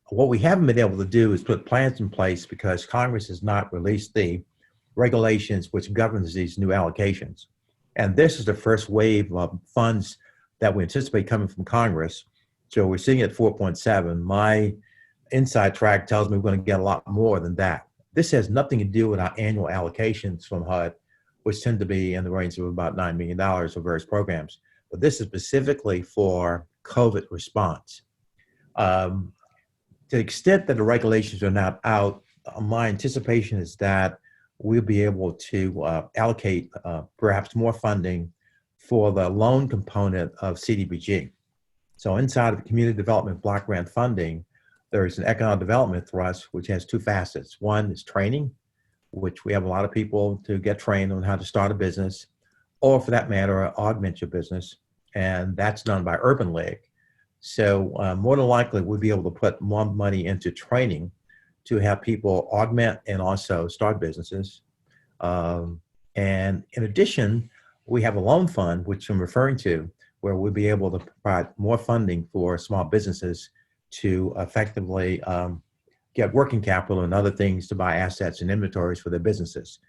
What we haven't been able to do is put plans in place because Congress has not released the regulations which governs these new allocations. And this is the first wave of funds that we anticipate coming from Congress. So we're sitting at 4.7. My inside track tells me we're going to get a lot more than that. This has nothing to do with our annual allocations from HUD, which tend to be in the range of about $9 million for various programs. But this is specifically for COVID response. To the extent that the regulations are not out, my anticipation is that we'll be able to allocate perhaps more funding for the loan component of CDBG. So inside of the community development block grant funding, there's an economic development thrust, which has two facets. One is training, which we have a lot of people to get trained on how to start a business, or for that matter, augment your business. And that's done by Urban League. So more than likely, we'll be able to put more money into training to have people augment and also start businesses. And in addition, we have a loan fund, which I'm referring to, where we'll be able to provide more funding for small businesses to effectively get working capital and other things to buy assets and inventories for their businesses.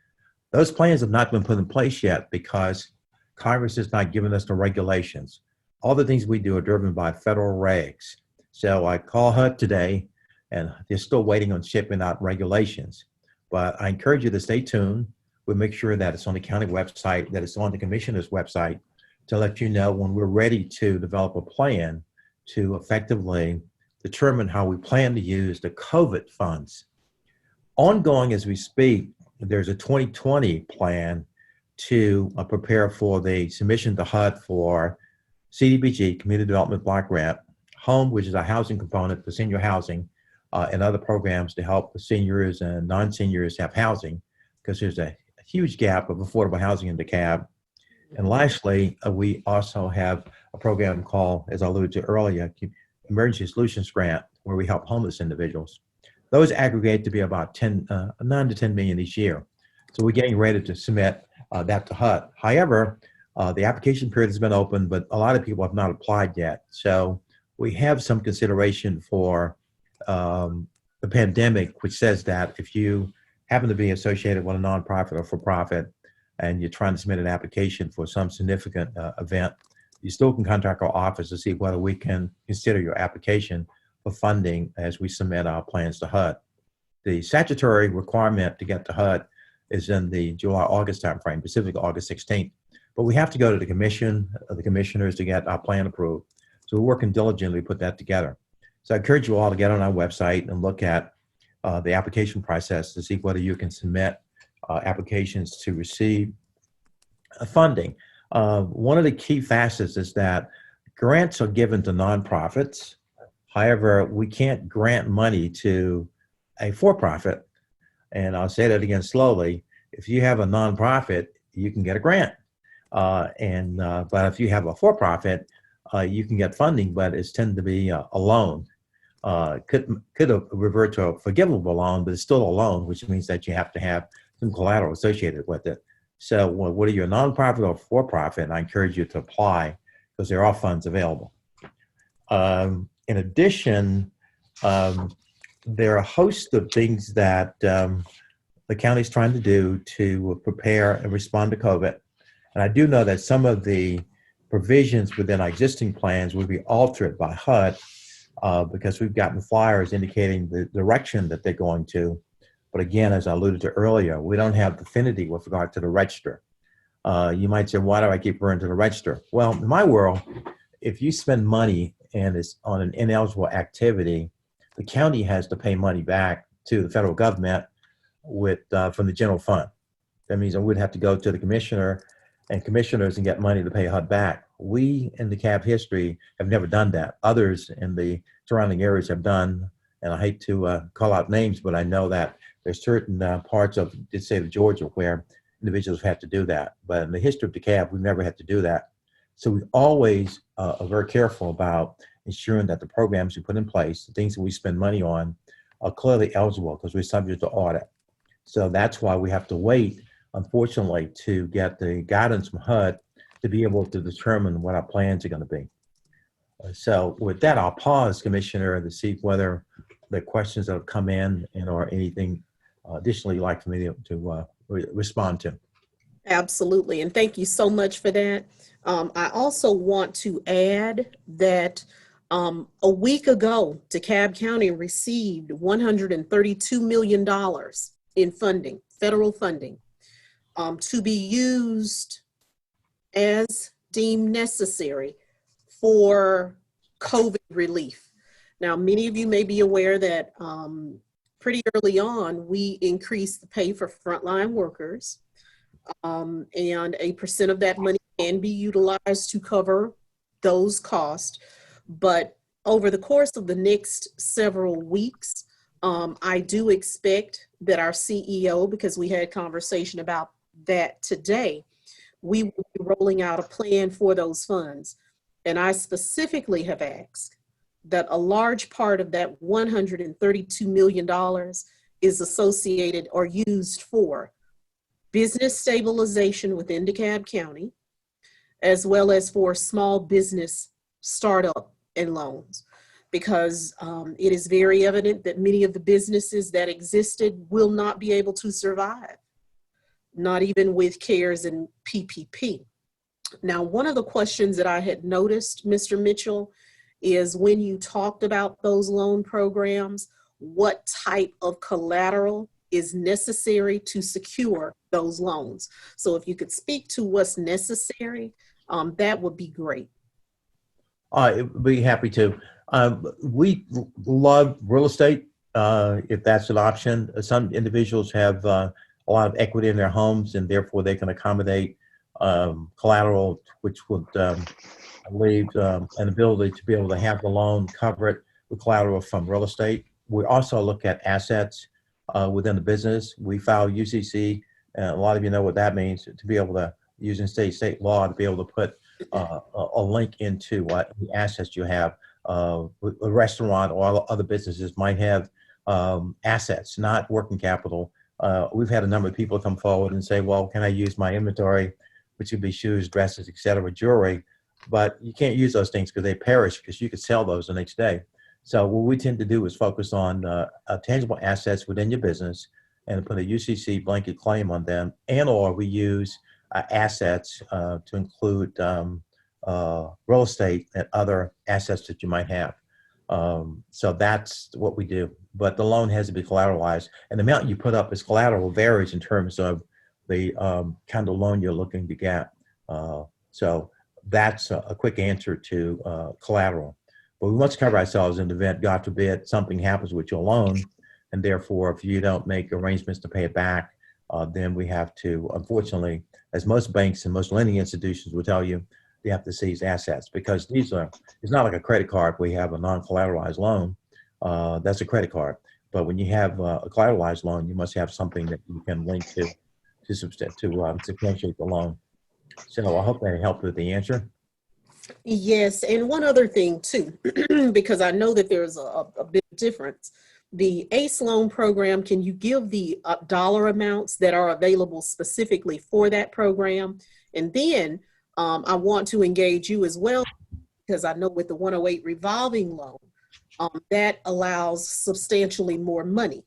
Those plans have not been put in place yet because Congress has not given us the regulations. All the things we do are driven by federal regs. So I called HUD today, and they're still waiting on shipping out regulations. But I encourage you to stay tuned. We'll make sure that it's on the county website, that it's on the commissioner's website, to let you know when we're ready to develop a plan to effectively determine how we plan to use the COVID funds. Ongoing as we speak, there's a 2020 plan to prepare for the submission to HUD for CDBG, Community Development Block Grant, Home, which is a housing component for senior housing, and other programs to help the seniors and non-seniors have housing, because there's a huge gap of affordable housing in DeKalb. And lastly, we also have a program called, as I alluded to earlier, Emergency Solutions Grant, where we help homeless individuals. Those aggregate to be about 9 to 10 million each year. So we're getting ready to submit that to HUD. However, the application period has been open, but a lot of people have not applied yet. So we have some consideration for the pandemic, which says that if you happen to be associated with a nonprofit or for-profit, and you're trying to submit an application for some significant event, you still can contact our office to see whether we can consider your application for funding as we submit our plans to HUD. The statutory requirement to get to HUD is in the July-August timeframe, specifically August 16th. But we have to go to the commission, the commissioners, to get our plan approved. So we're working diligently to put that together. So I encourage you all to get on our website and look at the application process to see whether you can submit applications to receive funding. One of the key facets is that grants are given to nonprofits. However, we can't grant money to a for-profit. And I'll say that again slowly. If you have a nonprofit, you can get a grant. But if you have a for-profit, you can get funding, but it's tend to be a loan. Could revert to a forgivable loan, but it's still a loan, which means that you have to have some collateral associated with it. So whether you're a nonprofit or for-profit, I encourage you to apply because there are funds available. In addition, there are a host of things that the county's trying to do to prepare and respond to COVID. And I do know that some of the provisions within our existing plans will be altered by HUD because we've gotten flyers indicating the direction that they're going to. But again, as I alluded to earlier, we don't have definitive with regard to the register. You might say, why do I keep referring to the register? Well, in my world, if you spend money and it's on an ineligible activity, the county has to pay money back to the federal government from the general fund. That means I would have to go to the commissioner and commissioners and get money to pay HUD back. We in the DeKalb history have never done that. Others in the surrounding areas have done, and I hate to call out names, but I know that there's certain parts of the state of Georgia where individuals have to do that. But in the history of DeKalb, we've never had to do that. So we always are very careful about ensuring that the programs we put in place, the things that we spend money on, are clearly eligible because we're subject to audit. So that's why we have to wait, unfortunately, to get the guidance from HUD to be able to determine what our plans are going to be. So with that, I'll pause, Commissioner, to see whether the questions that have come in and or anything additionally you'd like for me to respond to. Absolutely, and thank you so much for that. I also want to add that a week ago, DeKalb County received $132 million in funding, federal funding, to be used as deemed necessary for COVID relief. Now, many of you may be aware that pretty early on, we increased the pay for frontline workers. And a percent of that money can be utilized to cover those costs. But over the course of the next several weeks, I do expect that our CEO, because we had conversation about that today, we will be rolling out a plan for those funds. And I specifically have asked that a large part of that $132 million is associated or used for business stabilization within DeKalb County, as well as for small business startup and loans, because it is very evident that many of the businesses that existed will not be able to survive, not even with CARES and PPP. Now, one of the questions that I had noticed, Mr. Mitchell, is when you talked about those loan programs, what type of collateral is necessary to secure those loans? So if you could speak to what's necessary, that would be great. I'd be happy to. We love real estate, if that's an option. Some individuals have a lot of equity in their homes, and therefore they can accommodate collateral, which would leave an ability to be able to have the loan cover it with collateral from real estate. We also look at assets within the business. We file UCC, and a lot of you know what that means, to be able to, using state law, to be able to put a link into what the assets you have. A restaurant or other businesses might have assets, not working capital. We've had a number of people come forward and say, well, can I use my inventory, which could be shoes, dresses, etc., jewelry, but you can't use those things because they perish, because you could sell those the next day. So what we tend to do is focus on tangible assets within your business and put a UCC blanket claim on them, and or we use assets to include real estate and other assets that you might have. So that's what we do. But the loan has to be collateralized, and the amount you put up as collateral varies in terms of the kind of loan you're looking to get. So that's a quick answer to collateral. But we must cover ourselves in the event, God forbid, something happens with your loan, and therefore, if you don't make arrangements to pay it back, then we have to, unfortunately, as most banks and most lending institutions will tell you, you have to seize assets, because it's not like a credit card where you have a non-collateralized loan. That's a credit card. But when you have a collateralized loan, you must have something that you can link to substantiate the loan. So I hope that helped with the answer. Yes, and one other thing too, because I know that there's a big difference. The ACE loan program, can you give the dollar amounts that are available specifically for that program? And then I want to engage you as well, because I know with the 108 revolving loan, that allows substantially more money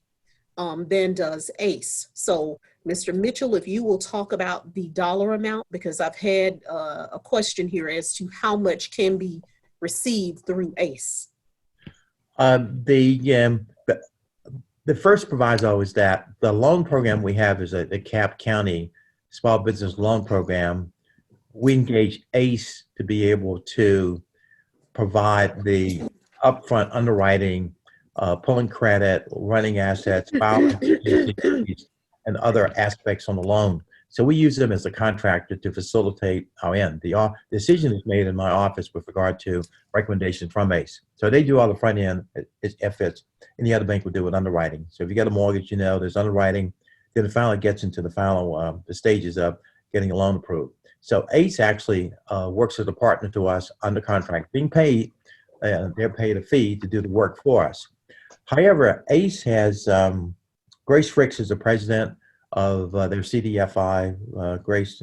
than does ACE. So Mr. Mitchell, if you will talk about the dollar amount, because I've had a question here as to how much can be received through ACE. The first proviso is that the loan program we have is a DeKalb County Small Business Loan Program. We engage ACE to be able to provide the upfront underwriting, pulling credit, running assets, filing and other aspects on the loan. So we use them as a contractor to facilitate our end. The decision is made in my office with regard to recommendations from ACE. So they do all the front end efforts. Any other bank would do with underwriting. So if you get a mortgage, you know, there's underwriting. Then it finally gets into the final the stages of getting a loan approved. So ACE actually works as a partner to us under contract, being paid. They're paid a fee to do the work for us. However, ACE has Grace Fricks is the president of their CDFI. Grace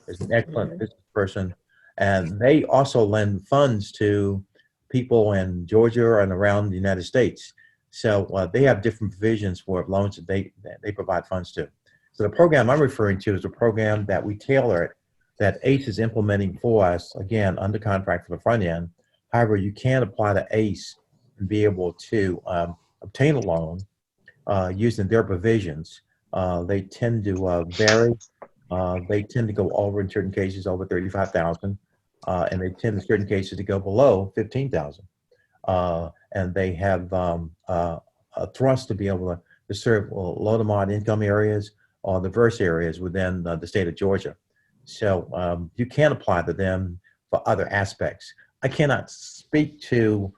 is an excellent business person, and they also lend funds to people in Georgia and around the United States. So they have different provisions for loans that they provide funds to. So the program I'm referring to is a program that we tailor that ACE is implementing for us, again, under contract for the front end. However, you can apply to ACE and be able to obtain a loan using their provisions. They tend to vary. They tend to go over, in certain cases, over $35,000, and they tend in certain cases to go below $15,000. And they have a thrust to be able to serve low to moderate income areas or diverse areas within the state of Georgia. So you can apply to them for other aspects. I cannot speak to,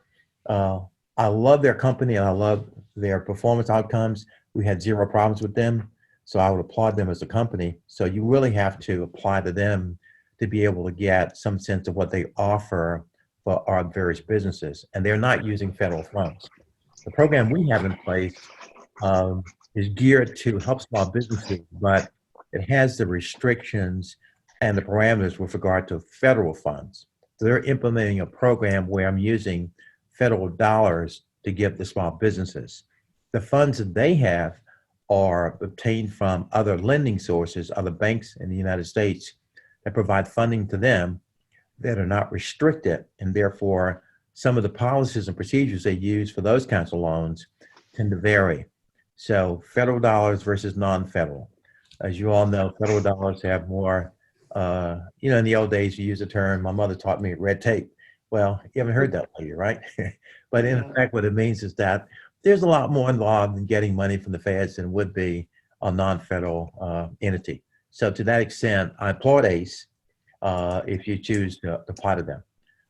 I love their company and I love their performance outcomes. We had zero problems with them. So I would applaud them as a company. So you really have to apply to them to be able to get some sense of what they offer for our various businesses. And they're not using federal funds. The program we have in place is geared to help small businesses, but it has the restrictions and the parameters with regard to federal funds. So they're implementing a program where I'm using federal dollars to give to small businesses. The funds that they have are obtained from other lending sources, other banks in the United States that provide funding to them that are not restricted, and therefore some of the policies and procedures they use for those kinds of loans tend to vary. So federal dollars versus non-federal. As you all know, federal dollars have more, in the old days you used the term, my mother taught me, red tape. Well, you haven't heard that lately, right? But in effect, what it means is that there's a lot more involved in getting money from the feds than would be a non-federal entity. So to that extent, I applaud ACE if you choose to apply to them.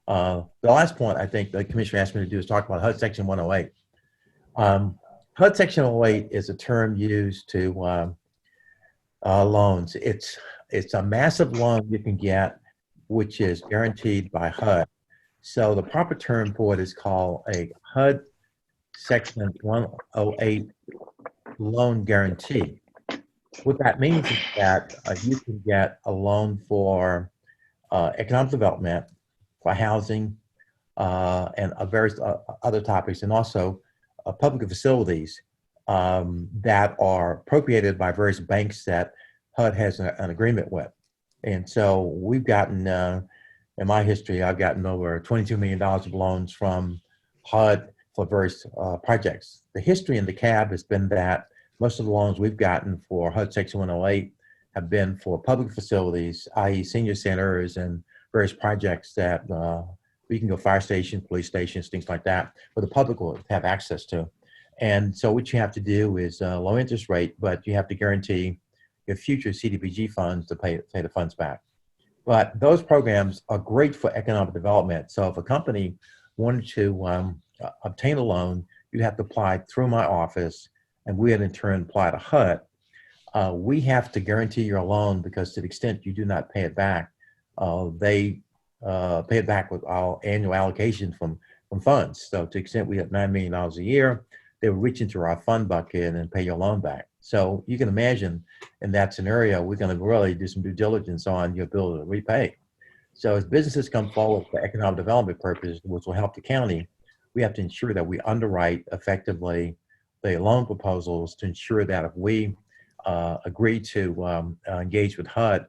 The last point I think the commissioner asked me to do is talk about HUD Section 108. HUD Section 108 is a term used to loans. It's a massive loan you can get, which is guaranteed by HUD. So the proper term for it is called a HUD Section 108 loan guarantee. What that means is that you can get a loan for economic development, for housing, and various other topics, and also public facilities that are appropriated by various banks that HUD has an agreement with. And so we've gotten, in my history, I've gotten over $22 million of loans from HUD for various projects. The history in DeKalb has been that most of the loans we've gotten for HUD Section 108 have been for public facilities, i.e. senior centers and various projects that we can go fire stations, police stations, things like that, where the public will have access to. And so what you have to do is low interest rate, but you have to guarantee your future CDBG funds to pay the funds back. But those programs are great for economic development. So if a company wanted to obtain a loan, you'd have to apply through my office, and we would in turn apply to HUD. We have to guarantee your loan because to the extent you do not pay it back, they pay it back with our annual allocation from funds. So to the extent we have $9 million a year, they will reach into our fund bucket and pay your loan back. So you can imagine in that scenario, we're going to really do some due diligence on your ability to repay. So as businesses come forward for economic development purposes, which will help the county, we have to ensure that we underwrite effectively the loan proposals to ensure that if we agree to engage with HUD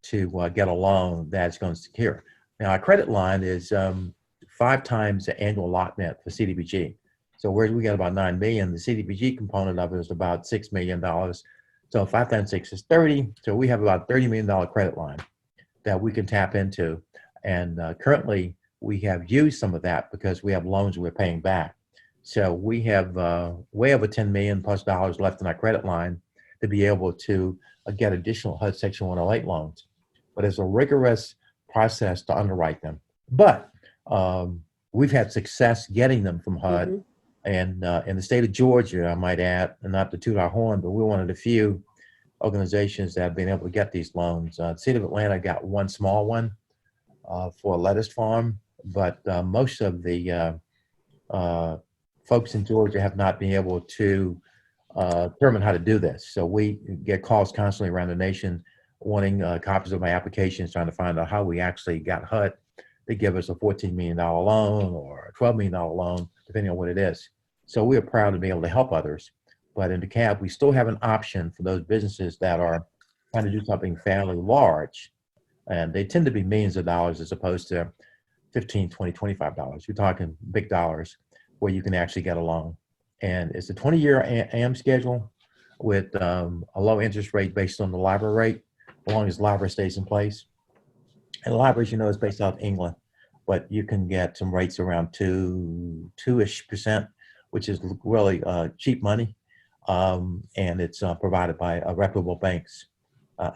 to get a loan, that's going to secure. Now, our credit line is 5 times the annual allotment for CDBG. So where we get about $9 million, the CDBG component of it is about $6 million. So 5 times 6 is 30. So we have about $30 million credit line that we can tap into. And currently, we have used some of that because we have loans we're paying back. So we have way over $10 million plus dollars left in our credit line to be able to get additional HUD Section 108 loans. But it's a rigorous process to underwrite them. But we've had success getting them from HUD. Mm-hmm. And in the state of Georgia, I might add, and not to toot our horn, but we're one of the few organizations that have been able to get these loans. The city of Atlanta got one small one for a lettuce farm, but most of the folks in Georgia have not been able to determine how to do this. So we get calls constantly around the nation wanting copies of my applications, trying to find out how we actually got HUD to give us a $14 million loan or a $12 million loan, depending on what it is. So we are proud to be able to help others. But in DeKalb, we still have an option for those businesses that are trying to do something fairly large. And they tend to be millions of dollars as opposed to $15, $20, $25. You're talking big dollars where you can actually get a loan. And it's a 20-year AM schedule with a low interest rate based on the LIBOR rate, as long as LIBOR stays in place. And LIBOR, as you know, is based out of England, but you can get some rates around 2-ish%, which is really cheap money. and it's provided by reputable banks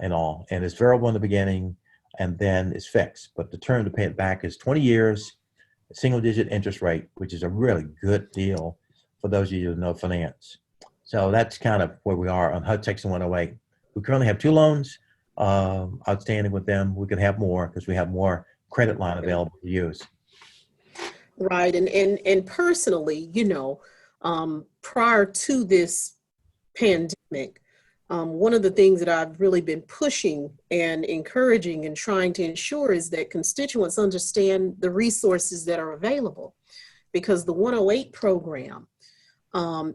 and all. And it's variable in the beginning, and then it's fixed. But the term to pay it back is 20 years, single-digit interest rate, which is a really good deal for those of you who know finance. So that's kind of where we are on HUD Section 108. We currently have 2 loans outstanding with them. We could have more because we have more credit line available to use. Right. And personally, prior to this pandemic, one of the things that I've really been pushing and encouraging and trying to ensure is that constituents understand the resources that are available, because the 108 program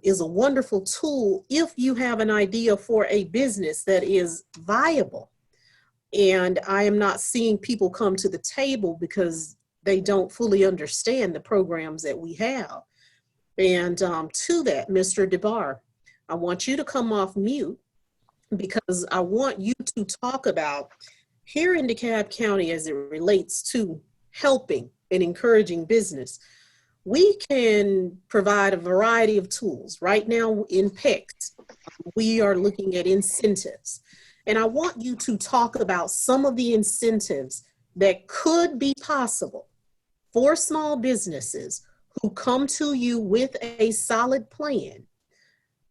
is a wonderful tool if you have an idea for a business that is viable. And I am not seeing people come to the table because they don't fully understand the programs that we have. And to that, Mr. Debar, I want you to come off mute, because I want you to talk about here in DeKalb County as it relates to helping and encouraging business. We can provide a variety of tools. Right now in PECs, we are looking at incentives. And I want you to talk about some of the incentives that could be possible for small businesses who come to you with a solid plan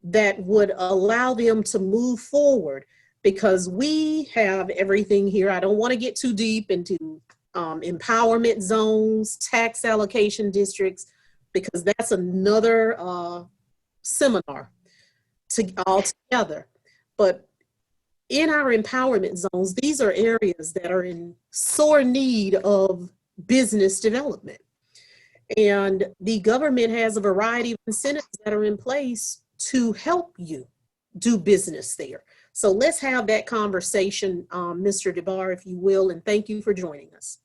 that would allow them to move forward, because we have everything here. I don't want to get too deep into empowerment zones, tax allocation districts, because that's another seminar altogether. But in our empowerment zones, these are areas that are in sore need of business development. And the government has a variety of incentives that are in place to help you do business there. So let's have that conversation, Mr. Debar, if you will, and thank you for joining us.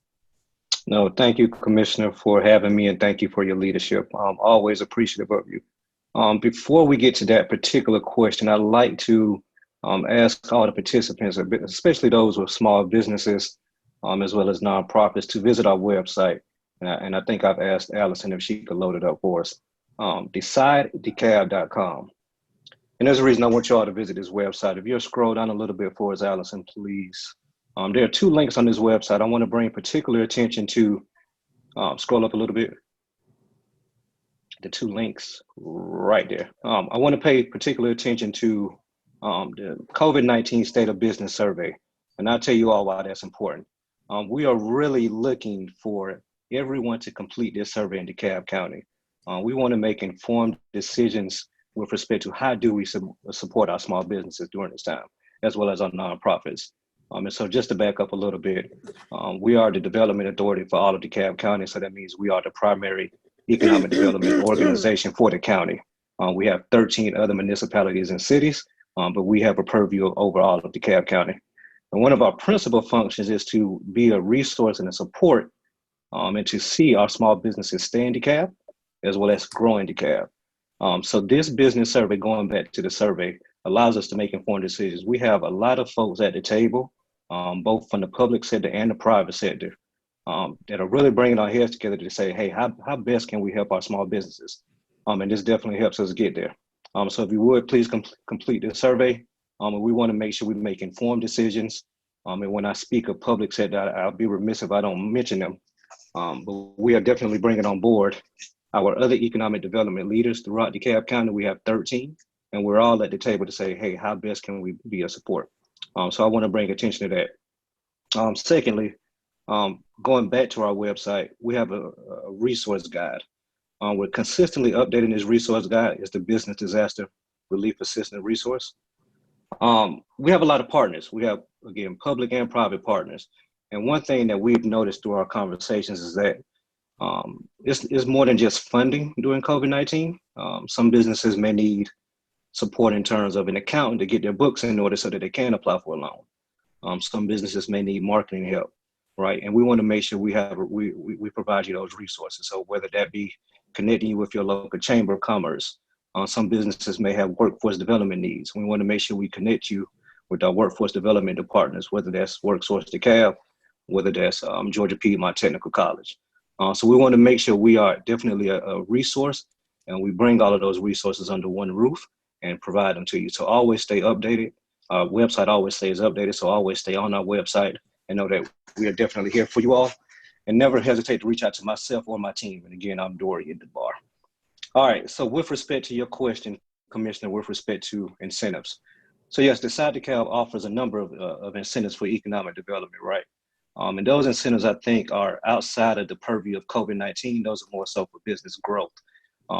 No, thank you, Commissioner, for having me, and thank you for your leadership. I'm always appreciative of you. Before we get to that particular question, I'd like to ask all the participants, especially those with small businesses, as well as nonprofits, to visit our website. And I think I've asked Allison if she could load it up for us. DeKalb.com. And there's a reason I want you all to visit this website. If you'll scroll down a little bit for us, Allison, please. There are 2 links on this website. I want to bring particular attention to, scroll up a little bit. The 2 links right there. I want to pay particular attention to the COVID-19 State of Business Survey. And I'll tell you all why that's important. We are really looking for everyone to complete this survey in DeKalb County. We want to make informed decisions with respect to how do we support our small businesses during this time, as well as our nonprofits. And so just to back up a little bit, we are the development authority for all of DeKalb County. So that means we are the primary economic development organization for the county. We have 13 other municipalities and cities, but we have a purview over all of DeKalb County. And one of our principal functions is to be a resource and a support, and to see our small businesses stay in DeKalb, as well as grow in DeKalb. So this business survey, going back to the survey, allows us to make informed decisions. We have a lot of folks at the table, both from the public sector and the private sector, that are really bringing our heads together to say, hey, how best can we help our small businesses? And this definitely helps us get there. So if you would, please complete the survey. And we want to make sure we make informed decisions. And when I speak of public sector, I'll be remiss if I don't mention them. But we are definitely bringing on board our other economic development leaders throughout DeKalb County. We have 13, and we're all at the table to say, hey, how best can we be a support? So I want to bring attention to that. Secondly, going back to our website, we have a resource guide. We're consistently updating this resource guide. It's the Business Disaster Relief Assistance Resource. We have a lot of partners. We have, again, public and private partners. And one thing that we've noticed through our conversations is that it's more than just funding during COVID-19. Some businesses may need support in terms of an accountant to get their books in order so that they can apply for a loan. Some businesses may need marketing help, right? And we want to make sure we provide you those resources. So whether that be connecting you with your local chamber of commerce, some businesses may have workforce development needs. We want to make sure we connect you with our workforce development partners, whether that's WorkSource DeKalb, whether that's Georgia Piedmont Technical College. So we want to make sure we are definitely a resource, and we bring all of those resources under one roof. and provide them to you. So always stay updated. Our website always stays updated, so always stay on our website and know that we are definitely here for you all. And never hesitate to reach out to myself or my team. And again, I'm Dorian Debar. All right, so with respect to your question, Commissioner, with respect to incentives. So yes, the DeKalb offers a number of incentives for economic development, right? And those incentives, I think, are outside of the purview of COVID-19. Those are more so for business growth.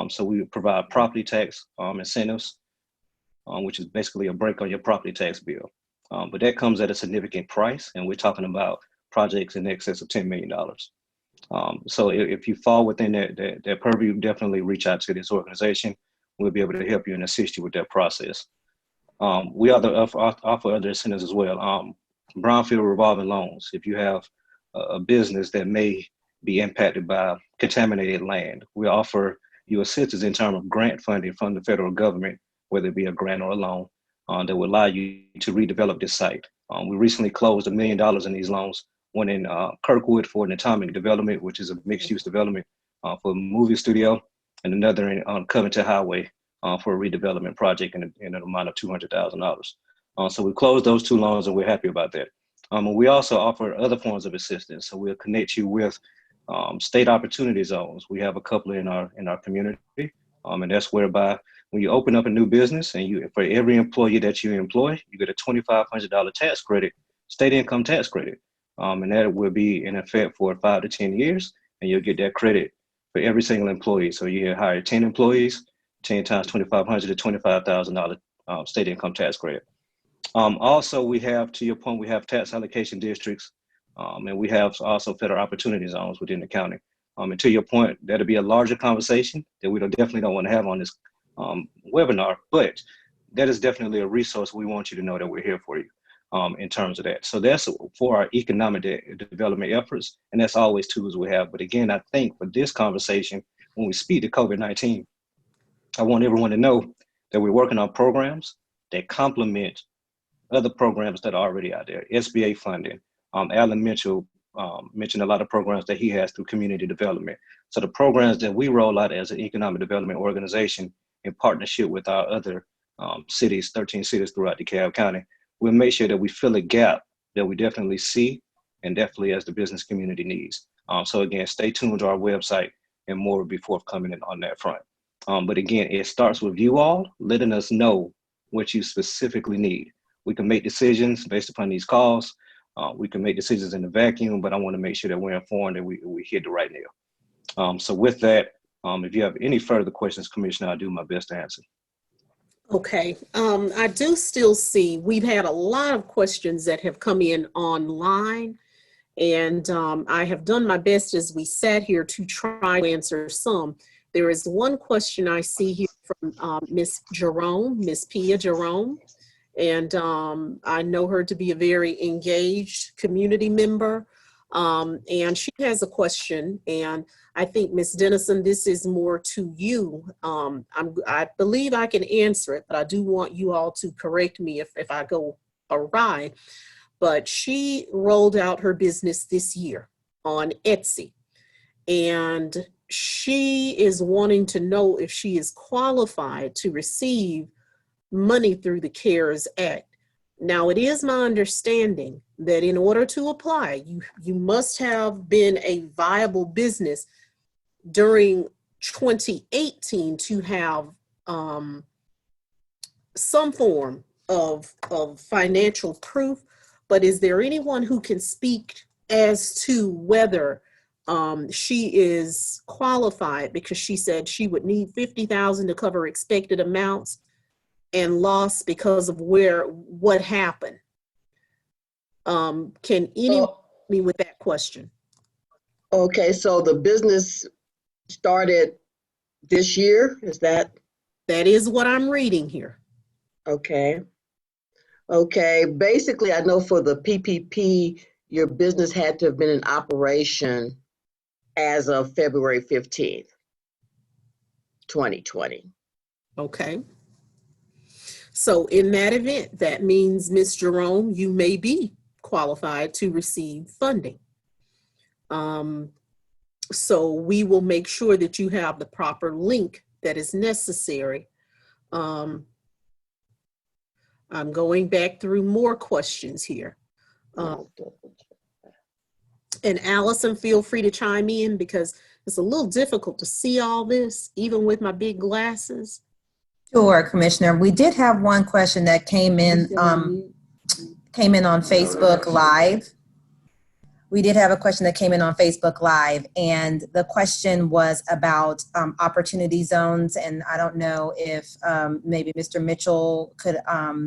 So we provide property tax incentives, which is basically a break on your property tax bill. But that comes at a significant price, and we're talking about projects in excess of $10 million. So if you fall within that purview, definitely reach out to this organization. We'll be able to help you and assist you with that process. We offer other incentives as well. Brownfield revolving loans. If you have a business that may be impacted by contaminated land, we offer you assistance in terms of grant funding from the federal government, whether it be a grant or a loan, that will allow you to redevelop this site. We recently closed $1 million in these loans, one in Kirkwood for an atomic development, which is a mixed-use development for a movie studio, and another on Covington Highway for a redevelopment project in an amount of $200,000. So we closed those 2 loans, and we're happy about that. And we also offer other forms of assistance. So we'll connect you with state opportunity zones. We have a couple in our community, and that's whereby when you open up a new business and for every employee that you employ, you get a $2,500 tax credit, state income tax credit. And that will be in effect for 5 to 10 years, and you'll get that credit for every single employee. So you hire 10 employees, 10 times $2,500 to $25,000 state income tax credit. Also, we have, to your point, we have tax allocation districts, and we have also federal opportunity zones within the county. And to your point, that'll be a larger conversation that we definitely don't want to have on this webinar, but that is definitely a resource. We want you to know that we're here for you in terms of that. So that's for our economic development efforts, and that's always tools we have. But again, I think for this conversation, when we speak to COVID-19, I want everyone to know that we're working on programs that complement other programs that are already out there. SBA funding. Alan Mitchell mentioned a lot of programs that he has through community development. So the programs that we roll out as an economic development organization in partnership with our other cities, 13 cities throughout DeKalb County, we'll make sure that we fill a gap that we definitely see and definitely as the business community needs. So again, stay tuned to our website and more will be forthcoming on that front. But again, it starts with you all letting us know what you specifically need. We can make decisions based upon these calls. We can make decisions in the vacuum, but I want to make sure that we're informed and we hit the right nail. So with that, if you have any further questions, Commissioner, I'll do my best to answer. Okay, I do still see, we've had a lot of questions that have come in online, and I have done my best as we sat here to try to answer some. There is one question I see here from Miss Jerome, Miss Pia Jerome, and I know her to be a very engaged community member, and she has a question, and I think, Ms. Dennison, this is more to you. I believe I can answer it, but I do want you all to correct me if I go awry. But she rolled out her business this year on Etsy, and she is wanting to know if she is qualified to receive money through the CARES Act. Now, it is my understanding that in order to apply, you must have been a viable business during 2018 to have some form of financial proof. But is there anyone who can speak as to whether she is qualified? Because she said she would need $50,000 to cover expected amounts and loss because of what happened. Can anyone help me with that question? Okay, so the business started this year, is that? That is what I'm reading here. Okay. Okay, basically I know for the PPP, your business had to have been in operation as of February 15th, 2020. Okay. So in that event, that means, Ms. Jerome, you may be qualified to receive funding. So we will make sure that you have the proper link that is necessary I'm going back through more questions here. And Allison, feel free to chime in because it's a little difficult to see all this, even with my big glasses. Sure, Commissioner. We did have one question that came in on Facebook Live. We did have a question that came in on Facebook Live, and the question was about opportunity zones. And I don't know if maybe Mr. Mitchell could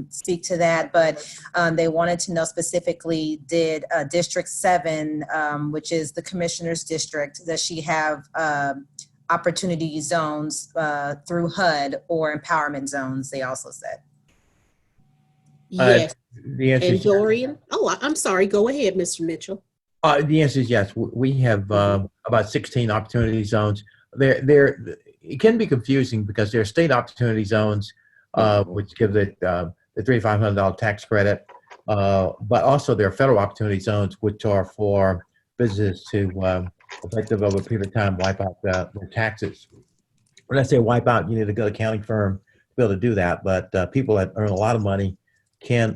speak to that, but they wanted to know specifically, did District 7, which is the Commissioner's District, does she have opportunity zones through HUD or empowerment zones, they also said? Yes. The answer And is Dorian? Oh, I'm sorry. Go ahead, Mr. Mitchell. the answer is yes. We have about 16 opportunity zones. It can be confusing because there are state opportunity zones, which give it the $3,500 tax credit, but also there are federal opportunity zones, which are for businesses to effective over a period of time wipe out their taxes. When I say wipe out, you need a good accounting firm to be able to do that. But people that earn a lot of money can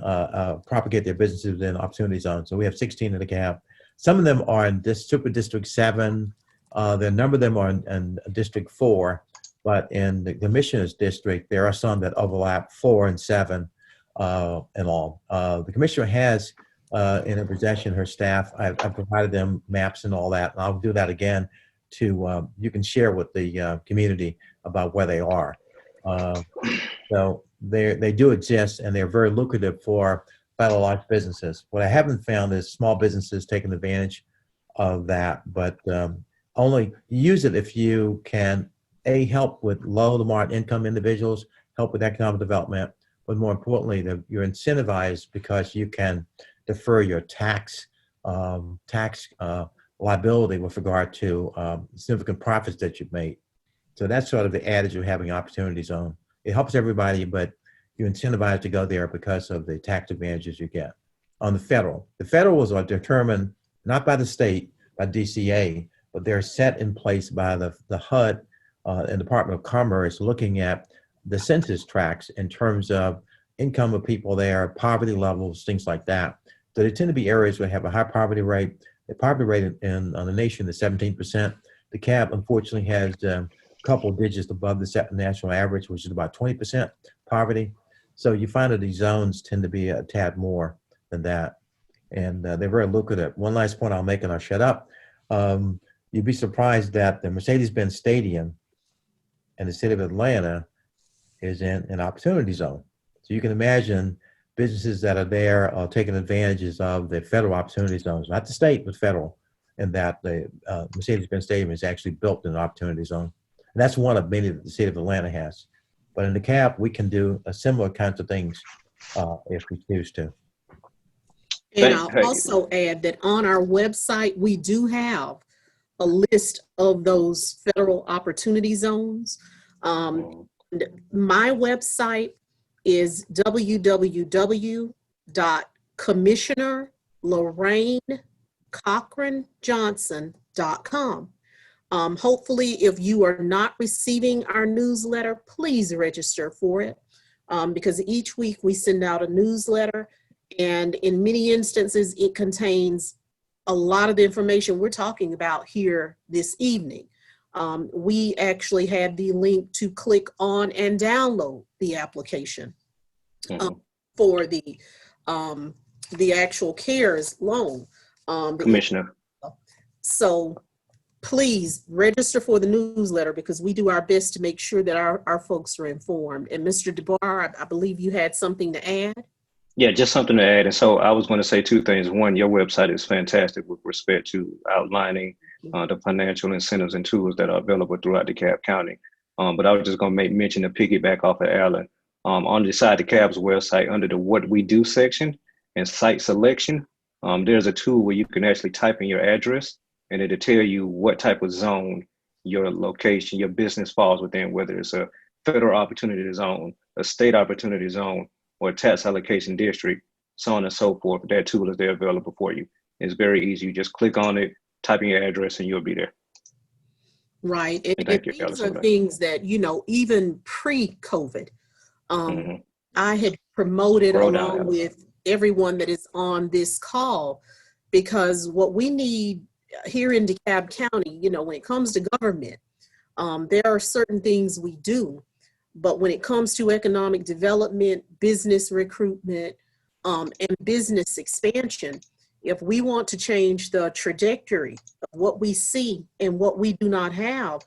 propagate their businesses in opportunity zones. So we have 16 in DeKalb. Some of them are in Super District 7. A number of them are in District 4. But in the Commissioner's District, there are some that overlap 4 and 7 and all. The Commissioner has in her possession her staff. I've provided them maps and all that, and I'll do that again to you can share with the community about where they are. So they do exist, and they're very lucrative for large businesses. What I haven't found is small businesses taking advantage of that, but only use it if you can help with low to moderate income individuals, help with economic development, but more importantly, you're incentivized because you can defer your tax liability with regard to significant profits that you've made. So that's sort of the adage of having opportunity zone. It helps everybody, but you're incentivized to go there because of the tax advantages you get. On the federals are determined not by the state, by DCA, but they're set in place by the HUD and Department of Commerce, looking at the census tracts in terms of income of people there, poverty levels, things like that. So they tend to be areas where have a high poverty rate. The poverty rate in the nation is 17%. DeKalb, unfortunately, has a couple of digits above the national average, which is about 20% poverty. So you find that these zones tend to be a tad more than that. And they're very lucrative. One last point I'll make and I'll shut up. You'd be surprised that the Mercedes-Benz Stadium in the city of Atlanta is in an opportunity zone. So you can imagine businesses that are there are taking advantages of the federal opportunity zones, not the state, but federal, and that the Mercedes-Benz Stadium is actually built in an opportunity zone. And that's one of many that the city of Atlanta has. But in DeKalb, we can do a similar kinds of things if we choose to. And I'll also add that on our website, we do have a list of those federal opportunity zones. My website is www.commissionerlorrainecochran-johnson.com. Hopefully, if you are not receiving our newsletter, please register for it because each week we send out a newsletter, and in many instances, it contains a lot of the information we're talking about here this evening. We actually had the link to click on and download the application for the actual CARES loan. Commissioner. So please register for the newsletter because we do our best to make sure that our folks are informed. And Mr. DeBarr, I believe you had something to add. Yeah, just something to add. And so I was going to say two things. One, your website is fantastic with respect to outlining the financial incentives and tools that are available throughout DeKalb County. But I was just going to make mention to piggyback off of Alan. On the side of DeKalb's website, under the What We Do section and site selection, there's a tool where you can actually type in your address and it'll tell you what type of zone your location, your business falls within, whether it's a federal opportunity zone, a state opportunity zone, or a tax allocation district, so on and so forth. That tool is there available for you. It's very easy. You just click on it, type in your address, and you'll be there. Right. And these are things that, even pre-COVID, I had promote it Scroll down, along Allison. with everyone that is on this call, because what we need here in DeKalb County, you know, when it comes to government, there are certain things we do, but when it comes to economic development, business recruitment, and business expansion, if we want to change the trajectory of what we see and what we do not have,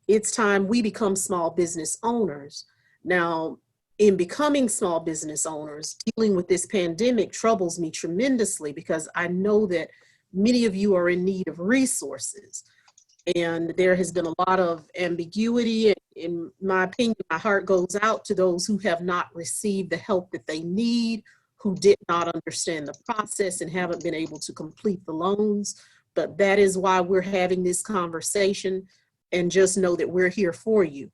it's time we become small business owners. Now, in becoming small business owners, dealing with this pandemic troubles me tremendously, because I know that many of you are in need of resources. And there has been a lot of ambiguity. In my opinion, my heart goes out to those who have not received the help that they need, who did not understand the process and haven't been able to complete the loans. But that is why we're having this conversation, and just know that we're here for you.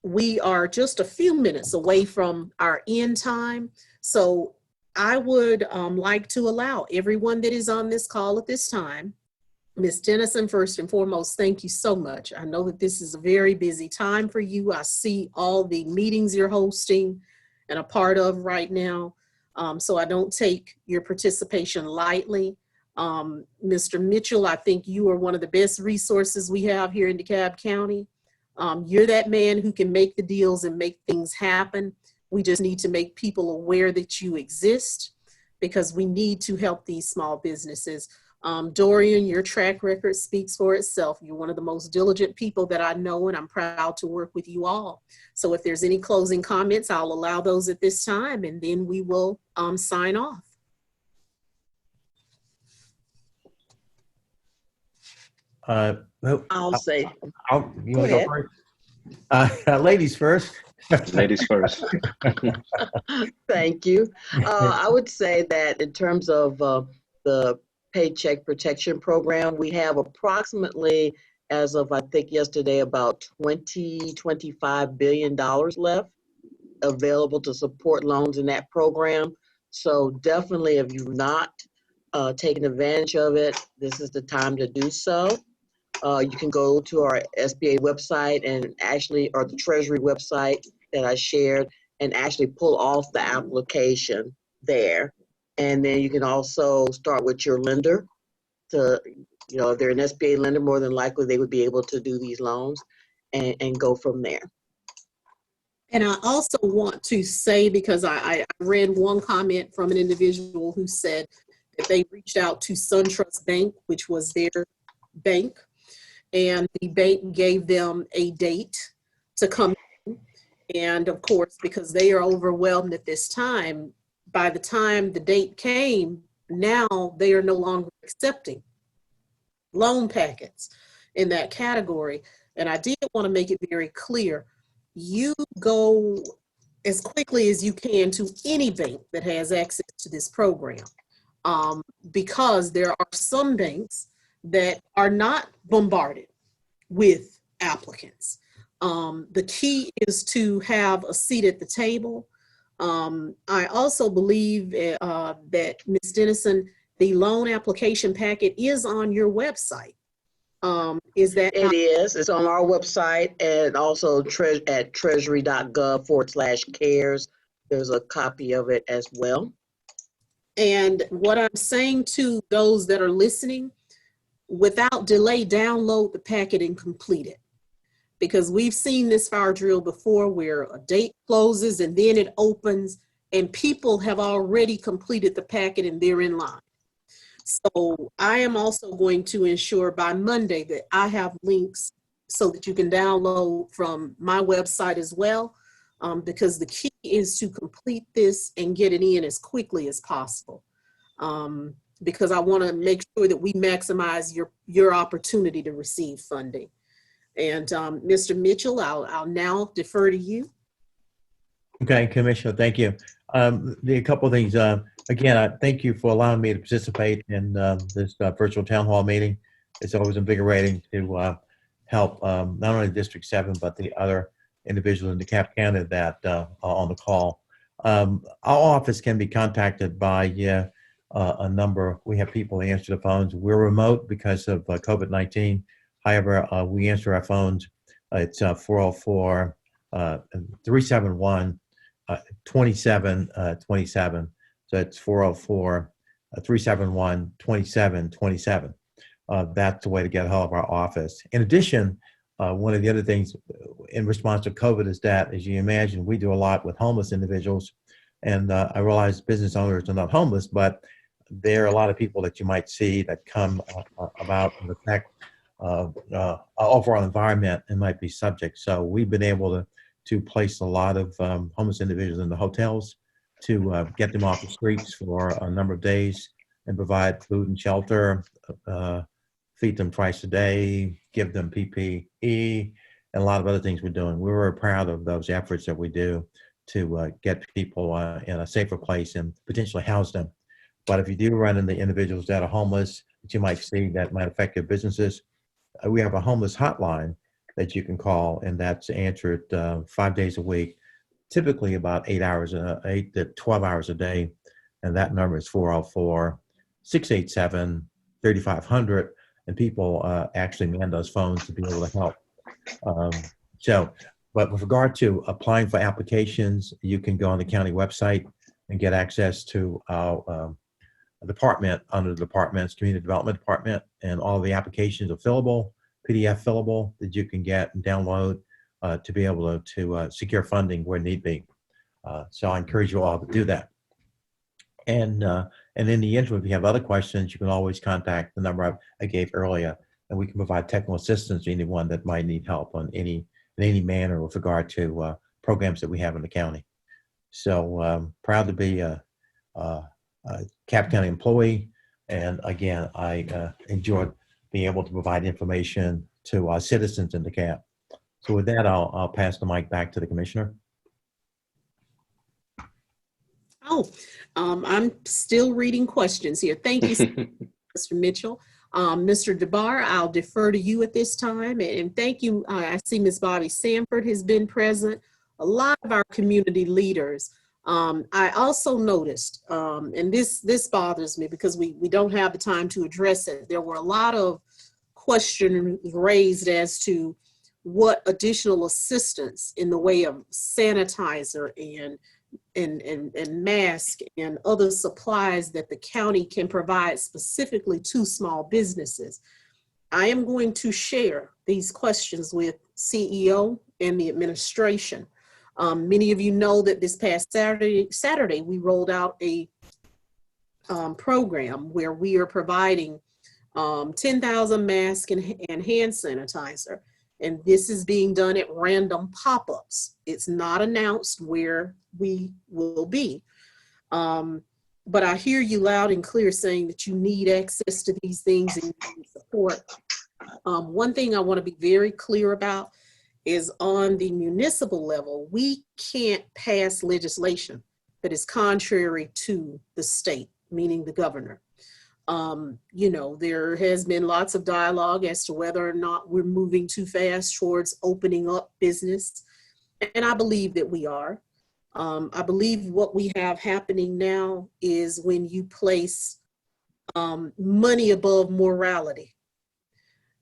We are just a few minutes away from our end time. So I would like to allow everyone that is on this call at this time. Ms. Dennison, first and foremost, thank you so much. I know that this is a very busy time for you. I see all the meetings you're hosting and a part of right now. So I don't take your participation lightly. Mr. Mitchell, I think you are one of the best resources we have here in DeKalb County. You're that man who can make the deals and make things happen. We just need to make people aware that you exist, because we need to help these small businesses. Dorian, your track record speaks for itself. You're one of the most diligent people that I know, and I'm proud to work with you all. So if there's any closing comments, I'll allow those at this time, and then we will sign off. I'll say, You Go want to ahead. go first? Ladies first. Ladies first. thank you. I would say that in terms of the Paycheck Protection Program, we have approximately, as of I think yesterday, about $25 billion left available to support loans in that program. So definitely, if you've not taken advantage of it, this is the time to do so. You can go to our SBA website and actually, or the Treasury website that I shared, and actually pull off the application there. And then you can also start with your lender to, you know, if they're an SBA lender, more than likely they would be able to do these loans and go from there. And I also want to say, because I read one comment from an individual who said that they reached out to SunTrust Bank, which was their bank, and the bank gave them a date to come in. And of course, because they are overwhelmed at this time, by the time the date came, now they are no longer accepting loan packets in that category. And I did want to make it very clear, you go as quickly as you can to any bank that has access to this program, because there are some banks that are not bombarded with applicants. The key is to have a seat at the table. I also believe that Ms. Dennison, the loan application packet is on your website. Is that It is. It's on our website, and also at treasury.gov/cares. There's a copy of it as well. And what I'm saying to those that are listening, without delay, download the packet and complete it. Because we've seen this fire drill before, where a date closes and then it opens and people have already completed the packet and they're in line. So I am also going to ensure by Monday that I have links so that you can download from my website as well, because the key is to complete this and get it in as quickly as possible, because I want to make sure that we maximize your opportunity to receive funding. And Mr. Mitchell, I'll now defer to you. Okay, Commissioner, thank you. A couple of things. Again, I thank you for allowing me to participate in this virtual town hall meeting. It's always invigorating to help not only District 7, but the other individuals in DeKalb County that are on the call. Our office can be contacted by a number. We have people who answer the phones. We're remote because of COVID-19. However, we answer our phones. It's 404-371 2727. So it's 404-371-2727. That's the way to get a hold of our office. In addition, one of the other things in response to COVID is that, as you imagine, we do a lot with homeless individuals. And I realize business owners are not homeless, but there are a lot of people that you might see that come about and affect overall environment and might be subject. So we've been able to place a lot of homeless individuals in the hotels to get them off the streets for a number of days and provide food and shelter, feed them twice a day, give them PPE, and a lot of other things we're doing. We're very proud of those efforts that we do to get people in a safer place and potentially house them. But if you do run into individuals that are homeless that you might see that might affect your businesses, we have a homeless hotline that you can call, and that's answered 5 days a week, typically about 8 to 12 hours a day. And that number is 404-687-3500. And people actually man those phones to be able to help. But with regard to applying for applications, you can go on the county website and get access to our department under the department's community development department, and all the applications are fillable, PDF fillable, that you can get and download to be able to secure funding where need be. So I encourage you all to do that. And in the interim, if you have other questions, you can always contact the number I gave earlier, and we can provide technical assistance to anyone that might need help in any manner with regard to programs that we have in the county. So proud to be a Cap County employee, and again, I enjoyed being able to provide information to our citizens in DeKalb. So with that, I'll pass the mic back to the commissioner. Oh, I'm still reading questions here. Thank you, Mr. Mitchell. Mr. Debar, I'll defer to you at this time. And thank you. I see Ms. Bobby Sanford has been present. A lot of our community leaders. I also noticed, and this bothers me because we don't have the time to address it. There were a lot of questions raised as to what additional assistance in the way of sanitizer and mask and other supplies that the county can provide specifically to small businesses. I am going to share these questions with CEO and the administration. Many of you know that this past Saturday we rolled out a program where we are providing 10,000 masks and hand sanitizer. And this is being done at random pop-ups. It's not announced where we will be. But I hear you loud and clear saying that you need access to these things and you need support. One thing I want to be very clear about is on the municipal level, we can't pass legislation that is contrary to the state, meaning the governor. You know, there has been lots of dialogue as to whether or not we're moving too fast towards opening up business. And I believe that we are. I believe what we have happening now is when you place money above morality.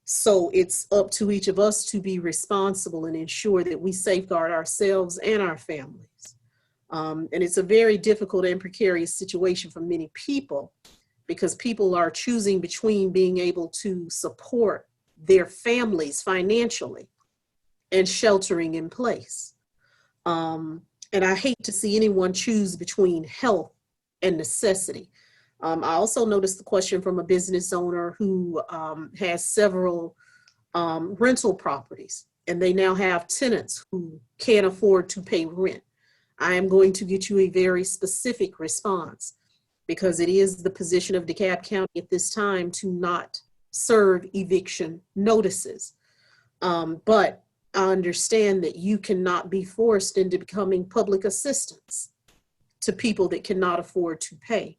So it's up to each of us to be responsible and ensure that we safeguard ourselves and our families. And it's a very difficult and precarious situation for many people, because people are choosing between being able to support their families financially and sheltering in place. And I hate to see anyone choose between health and necessity. I also noticed the question from a business owner who has several rental properties, and they now have tenants who can't afford to pay rent. I am going to get you a very specific response, because it is the position of DeKalb County at this time to not serve eviction notices. But I understand that you cannot be forced into becoming public assistance to people that cannot afford to pay.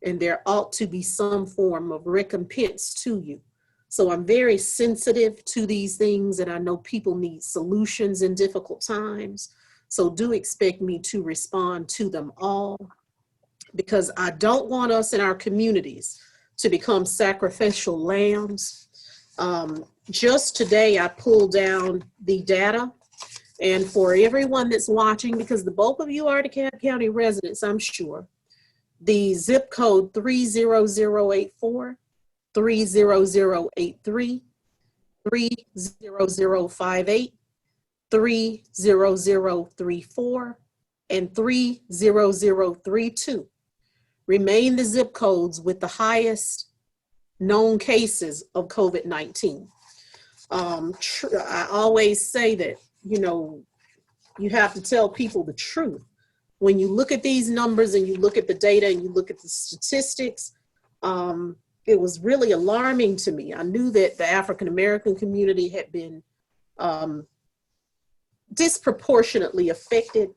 And there ought to be some form of recompense to you. So I'm very sensitive to these things, and I know people need solutions in difficult times. So do expect me to respond to them all, because I don't want us in our communities to become sacrificial lambs. Just today, I pulled down the data, And for everyone that's watching, because the bulk of you are DeKalb County residents, I'm sure, the zip code 30084, 30083, 30058, 30034, and 30032 remain the zip codes with the highest known cases of COVID-19. I always say that, you know, you have to tell people the truth. When you look at these numbers and you look at the data and you look at the statistics, it was really alarming to me. I knew that the African-American community had been disproportionately affected,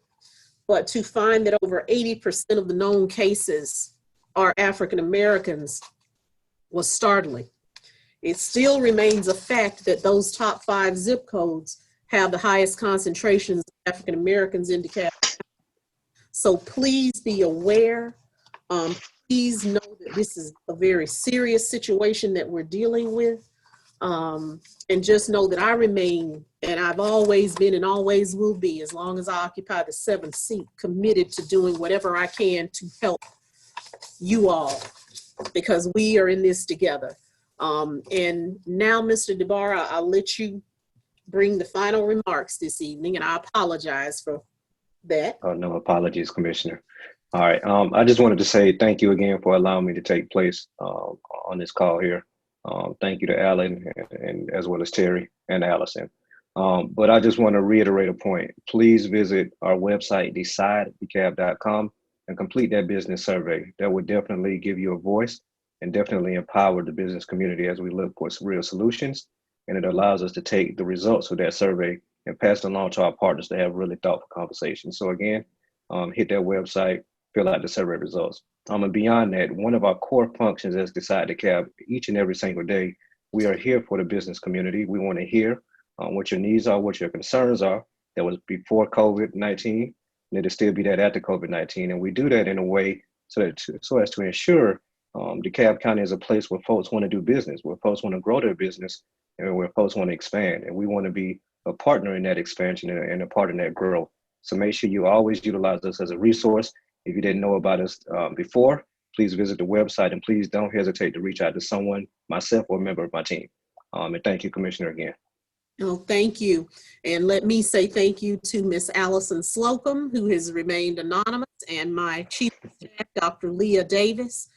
but to find that over 80% of the known cases are African-Americans was startling. It still remains a fact that those top 5 zip codes have the highest concentrations of African-Americans in DeKalb. So please be aware. Please know that this is a very serious situation that we're dealing with. And just know that I remain, and I've always been and always will be, as long as I occupy the 7th seat, committed to doing whatever I can to help you all, because we are in this together. And now, Mr. Debar, I'll let you bring the final remarks this evening, and I apologize for that. Oh, no apologies, Commissioner. All right. I just wanted to say thank you again for allowing me to take place on this call here. Thank you to Alan and as well as Terry and Allison. But I just want to reiterate a point. Please visit our website, decidedecalb.com, and complete that business survey. That would definitely give you a voice and definitely empower the business community as we look for real solutions. And it allows us to take the results of that survey and pass it along to our partners to have really thoughtful conversations. So again, hit that website, fill out the survey results. And beyond that, one of our core functions as Decide DeKalb, each and every single day, we are here for the business community. We want to hear what your needs are, what your concerns are. That was before COVID-19, and it'll still be that after COVID-19. And we do that in a way so as to ensure DeKalb County is a place where folks want to do business, where folks want to grow their business, and where folks want to expand. And we want to be a partner in that expansion and a part in that growth. So make sure you always utilize us as a resource. If you didn't know about us before, please visit the website, and please don't hesitate to reach out to someone, myself, or a member of my team. And thank you, Commissioner, again. Oh, thank you. And let me say thank you to Miss Allison Slocum, who has remained anonymous, and my chief of staff, Dr. Leah Davis.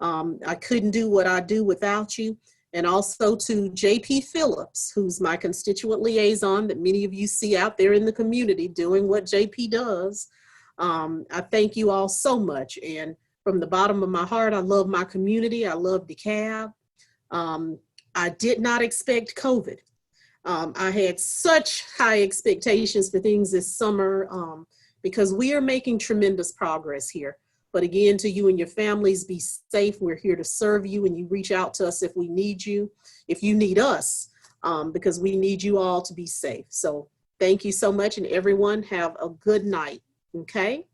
I couldn't do what I do without you. And also to JP Phillips, who's my constituent liaison that many of you see out there in the community doing what JP does. I thank you all so much. And from the bottom of my heart, I love my community. I love DeKalb. I did not expect COVID. I had such high expectations for things this summer because we are making tremendous progress here. But again, to you and your families, be safe. We're here to serve you, and you reach out to us if we need you, if you need us, because we need you all to be safe. So thank you so much, and everyone have a good night, okay?